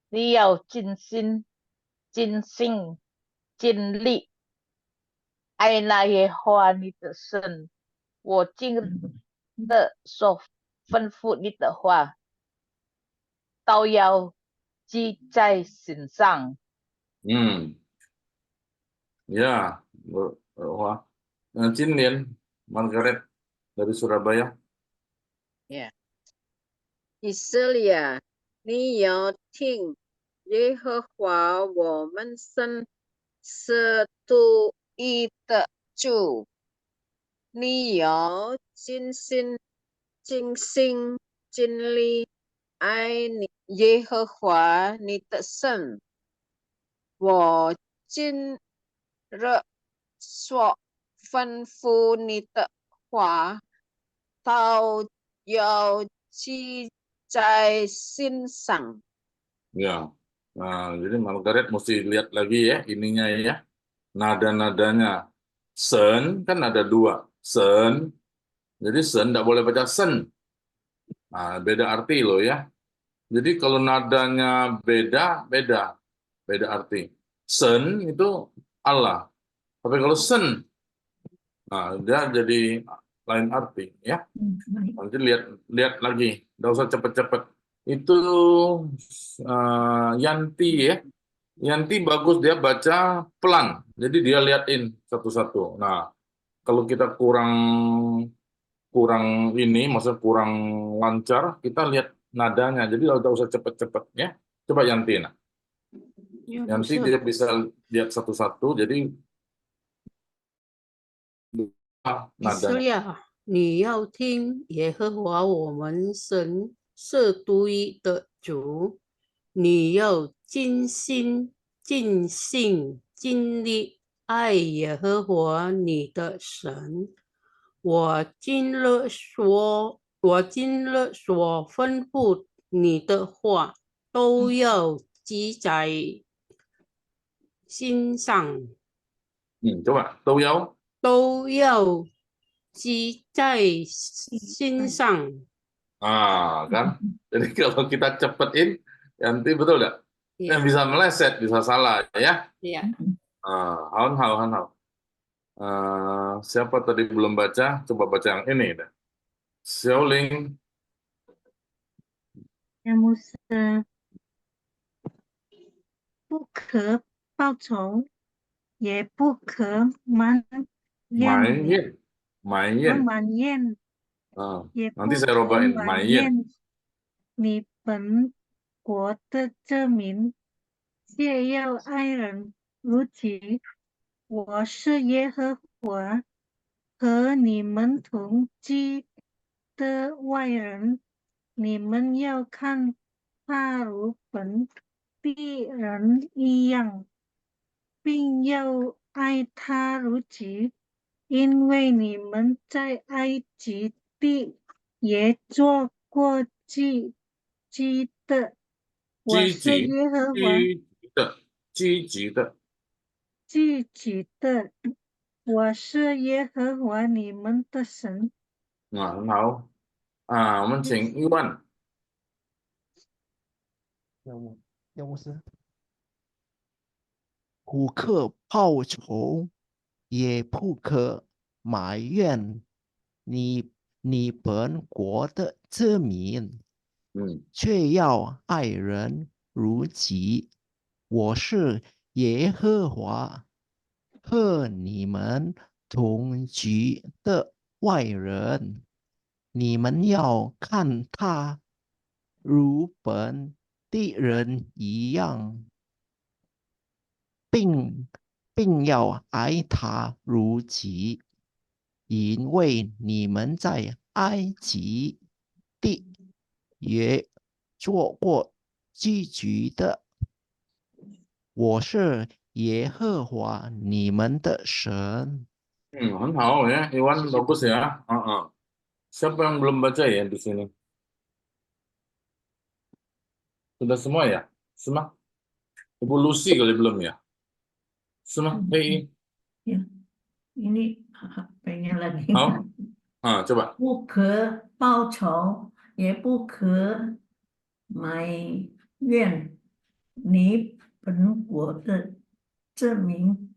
你要尽心、尽性、尽力爱那耶和华你的神。我今日所吩咐你的话，都要记在心上。Ya, wah. Cinlin, Margaret dari Surabaya. Yeah. 以色列，你要听，耶和华我们神是独一的主，你要尽心、尽心、尽力爱你耶和华你的神。我今日所吩咐你的话，都要记在心上。 Ya. Nah, jadi Margaret mesti lihat lagi ya ininya ya. Nada-nadanya. Sen kan ada dua. Sen. Jadi sen tidak boleh baca sen. Nah, beda arti loh ya. Jadi kalau nadanya beda arti. Sen itu Allah. Tapi kalau sen, nah dia jadi lain arti ya. Nanti lihat lagi. Tidak usah cepet-cepet. Itu Yanti ya. Yanti bagus dia baca pelan. Jadi dia liatin satu-satu. Nah, kalau kita kurang ini, maksudnya kurang lancar, kita lihat nadanya. Jadi tidak usah cepet-cepet ya. Coba Yanti. Nah. 不 Yanti 是 dia bisa lihat satu-satu. Jadi 以色 nadanya. 列啊，你要听耶和华我们神是独一的主，你要尽心、尽性、尽力爱耶和华你的神。我今日所吩咐你的话，都要记在心上， Coba, 都要 都要记在心上。 Ah, kan? Jadi kalau kita cepetin, Yanti betul nggak? Iya. Bisa meleset, bisa salah ya. Iya. Han hao. Siapa tadi belum baca? Coba baca yang ini dah. Xiaoling. 牧师，不可报仇，也不可埋怨，埋怨。也不 Nanti saya 可 robain 埋 埋怨。 怨你本国的这民，却要爱人如己。我是耶和华，和你们同居的外人，你们要看他如本地人一样，并要爱他如己，因为你们在埃及地也做过寄居的。我是耶和华，积极的。寄居的。我是耶和华你们的神。很好。我们请一万。要牧师，不可报仇，也不可埋怨你本国的子民，却要爱人如己。我是耶和华，和你们同居的外人，你们要看他如本地人一样，并要爱他如己，因为你们在埃及地也做过寄居的。我是耶和华你们的神。很好ya, Iwan bagus ya. Siapa yang belum baca ya di sini? Sudah semua ya? Semua? Ibu Lucy kali belum ya? Semua? Hei. Ya, ini pengen lagi. 好，coba. 不可报仇，也不可埋怨你本国的子民，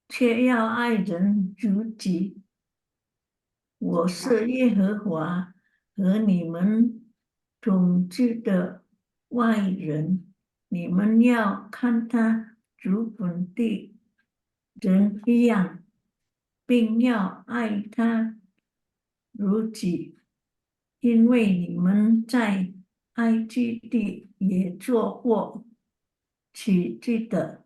却要爱人如己。我是耶和华，和你们同居的外人，你们要看他如本地人一样，并要爱他如己，因为你们在埃及地也做过寄居的。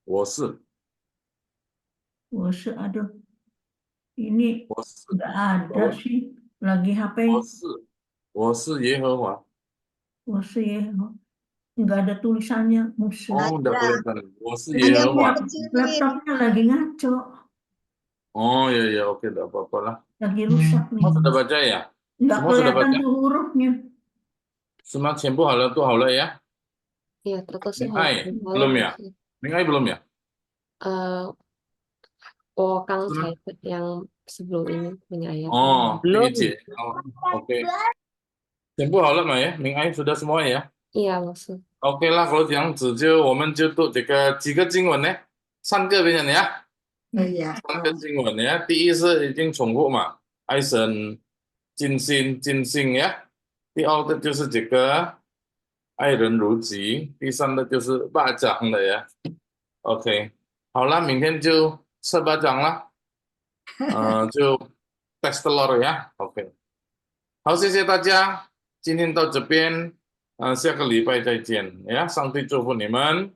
我是Aduh, ini nggak ada sih, lagi HP. 我是耶和华。我是耶和华, nggak ada tulisannya Musa. Udah kelihatan. 我是耶和华。 Laptopnya lagi ngaco. Oh ya ya, oke, tidak apa-apa lah. Lagi rusak nih. Semua sudah baca ya? Nggak Semua sudah kelihatan baca? tuh hurufnya. Semua全部好了，读好了ya? Ya, terus sih Ming Ai belum ya? Ming Ai belum ya? 我刚才yang sebelum ini punya ayat. Oh, Belum. Tinggi Cik. Oh, oke. 全部好了没？Ming Ai sudah semua ya? Iya, maksud. OK 啦，kalau 这样子就我们就读这个几个经文呢？3个变成呀可以啊。 ，3个经文呀。第一是已经重复嘛，爱神尽心尽性呀。第二个就是这个爱人如己，第三个就是巴掌的呀。OK， 好了，明天就吃巴掌了，就 test telur ya。OK， 好，谢谢大家，今天到这边。下个礼拜再见呀！上帝祝福你们。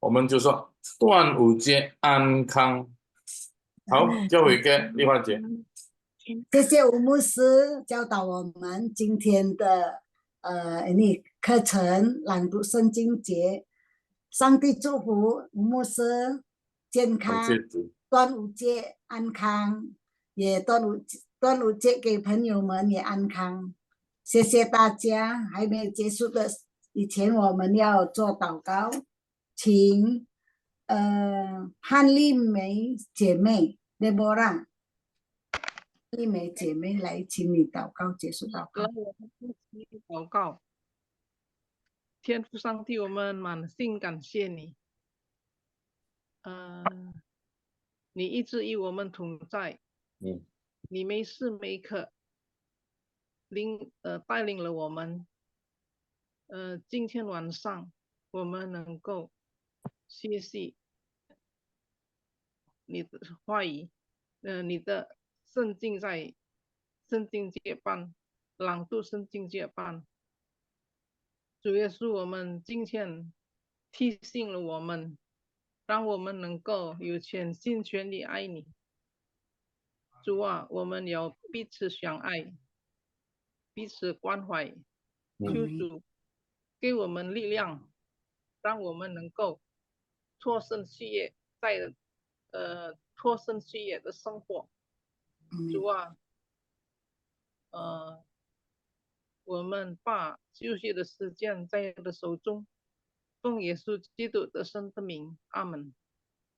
我们就说端午节安康。好，交回给丽华姐。谢谢吴牧师教导我们今天的课程朗读圣经节。上帝祝福吴牧师健康，端午节安康，也端午节给朋友们也安康。谢谢大家，还没有结束的以前，我们要做祷告，请汉丽梅姐妹 Deborah 丽梅姐妹来，请你祷告，结束祷告。祷告，天父上帝，我们满心感谢你，你一直与我们同在，你没时没刻带领了我们，今天晚上我们能够学习你的话语，你的圣经在圣经节班朗读圣经节班，主耶稣，我们今天提醒了我们，让我们能够有全心全力爱你。主啊，我们要彼此相爱，彼此关怀，求主给我们力量，让我们能够脱身事业，在脱身事业的生活。主啊，我们把休息的时间在你的手中，奉耶稣基督的圣名，阿门。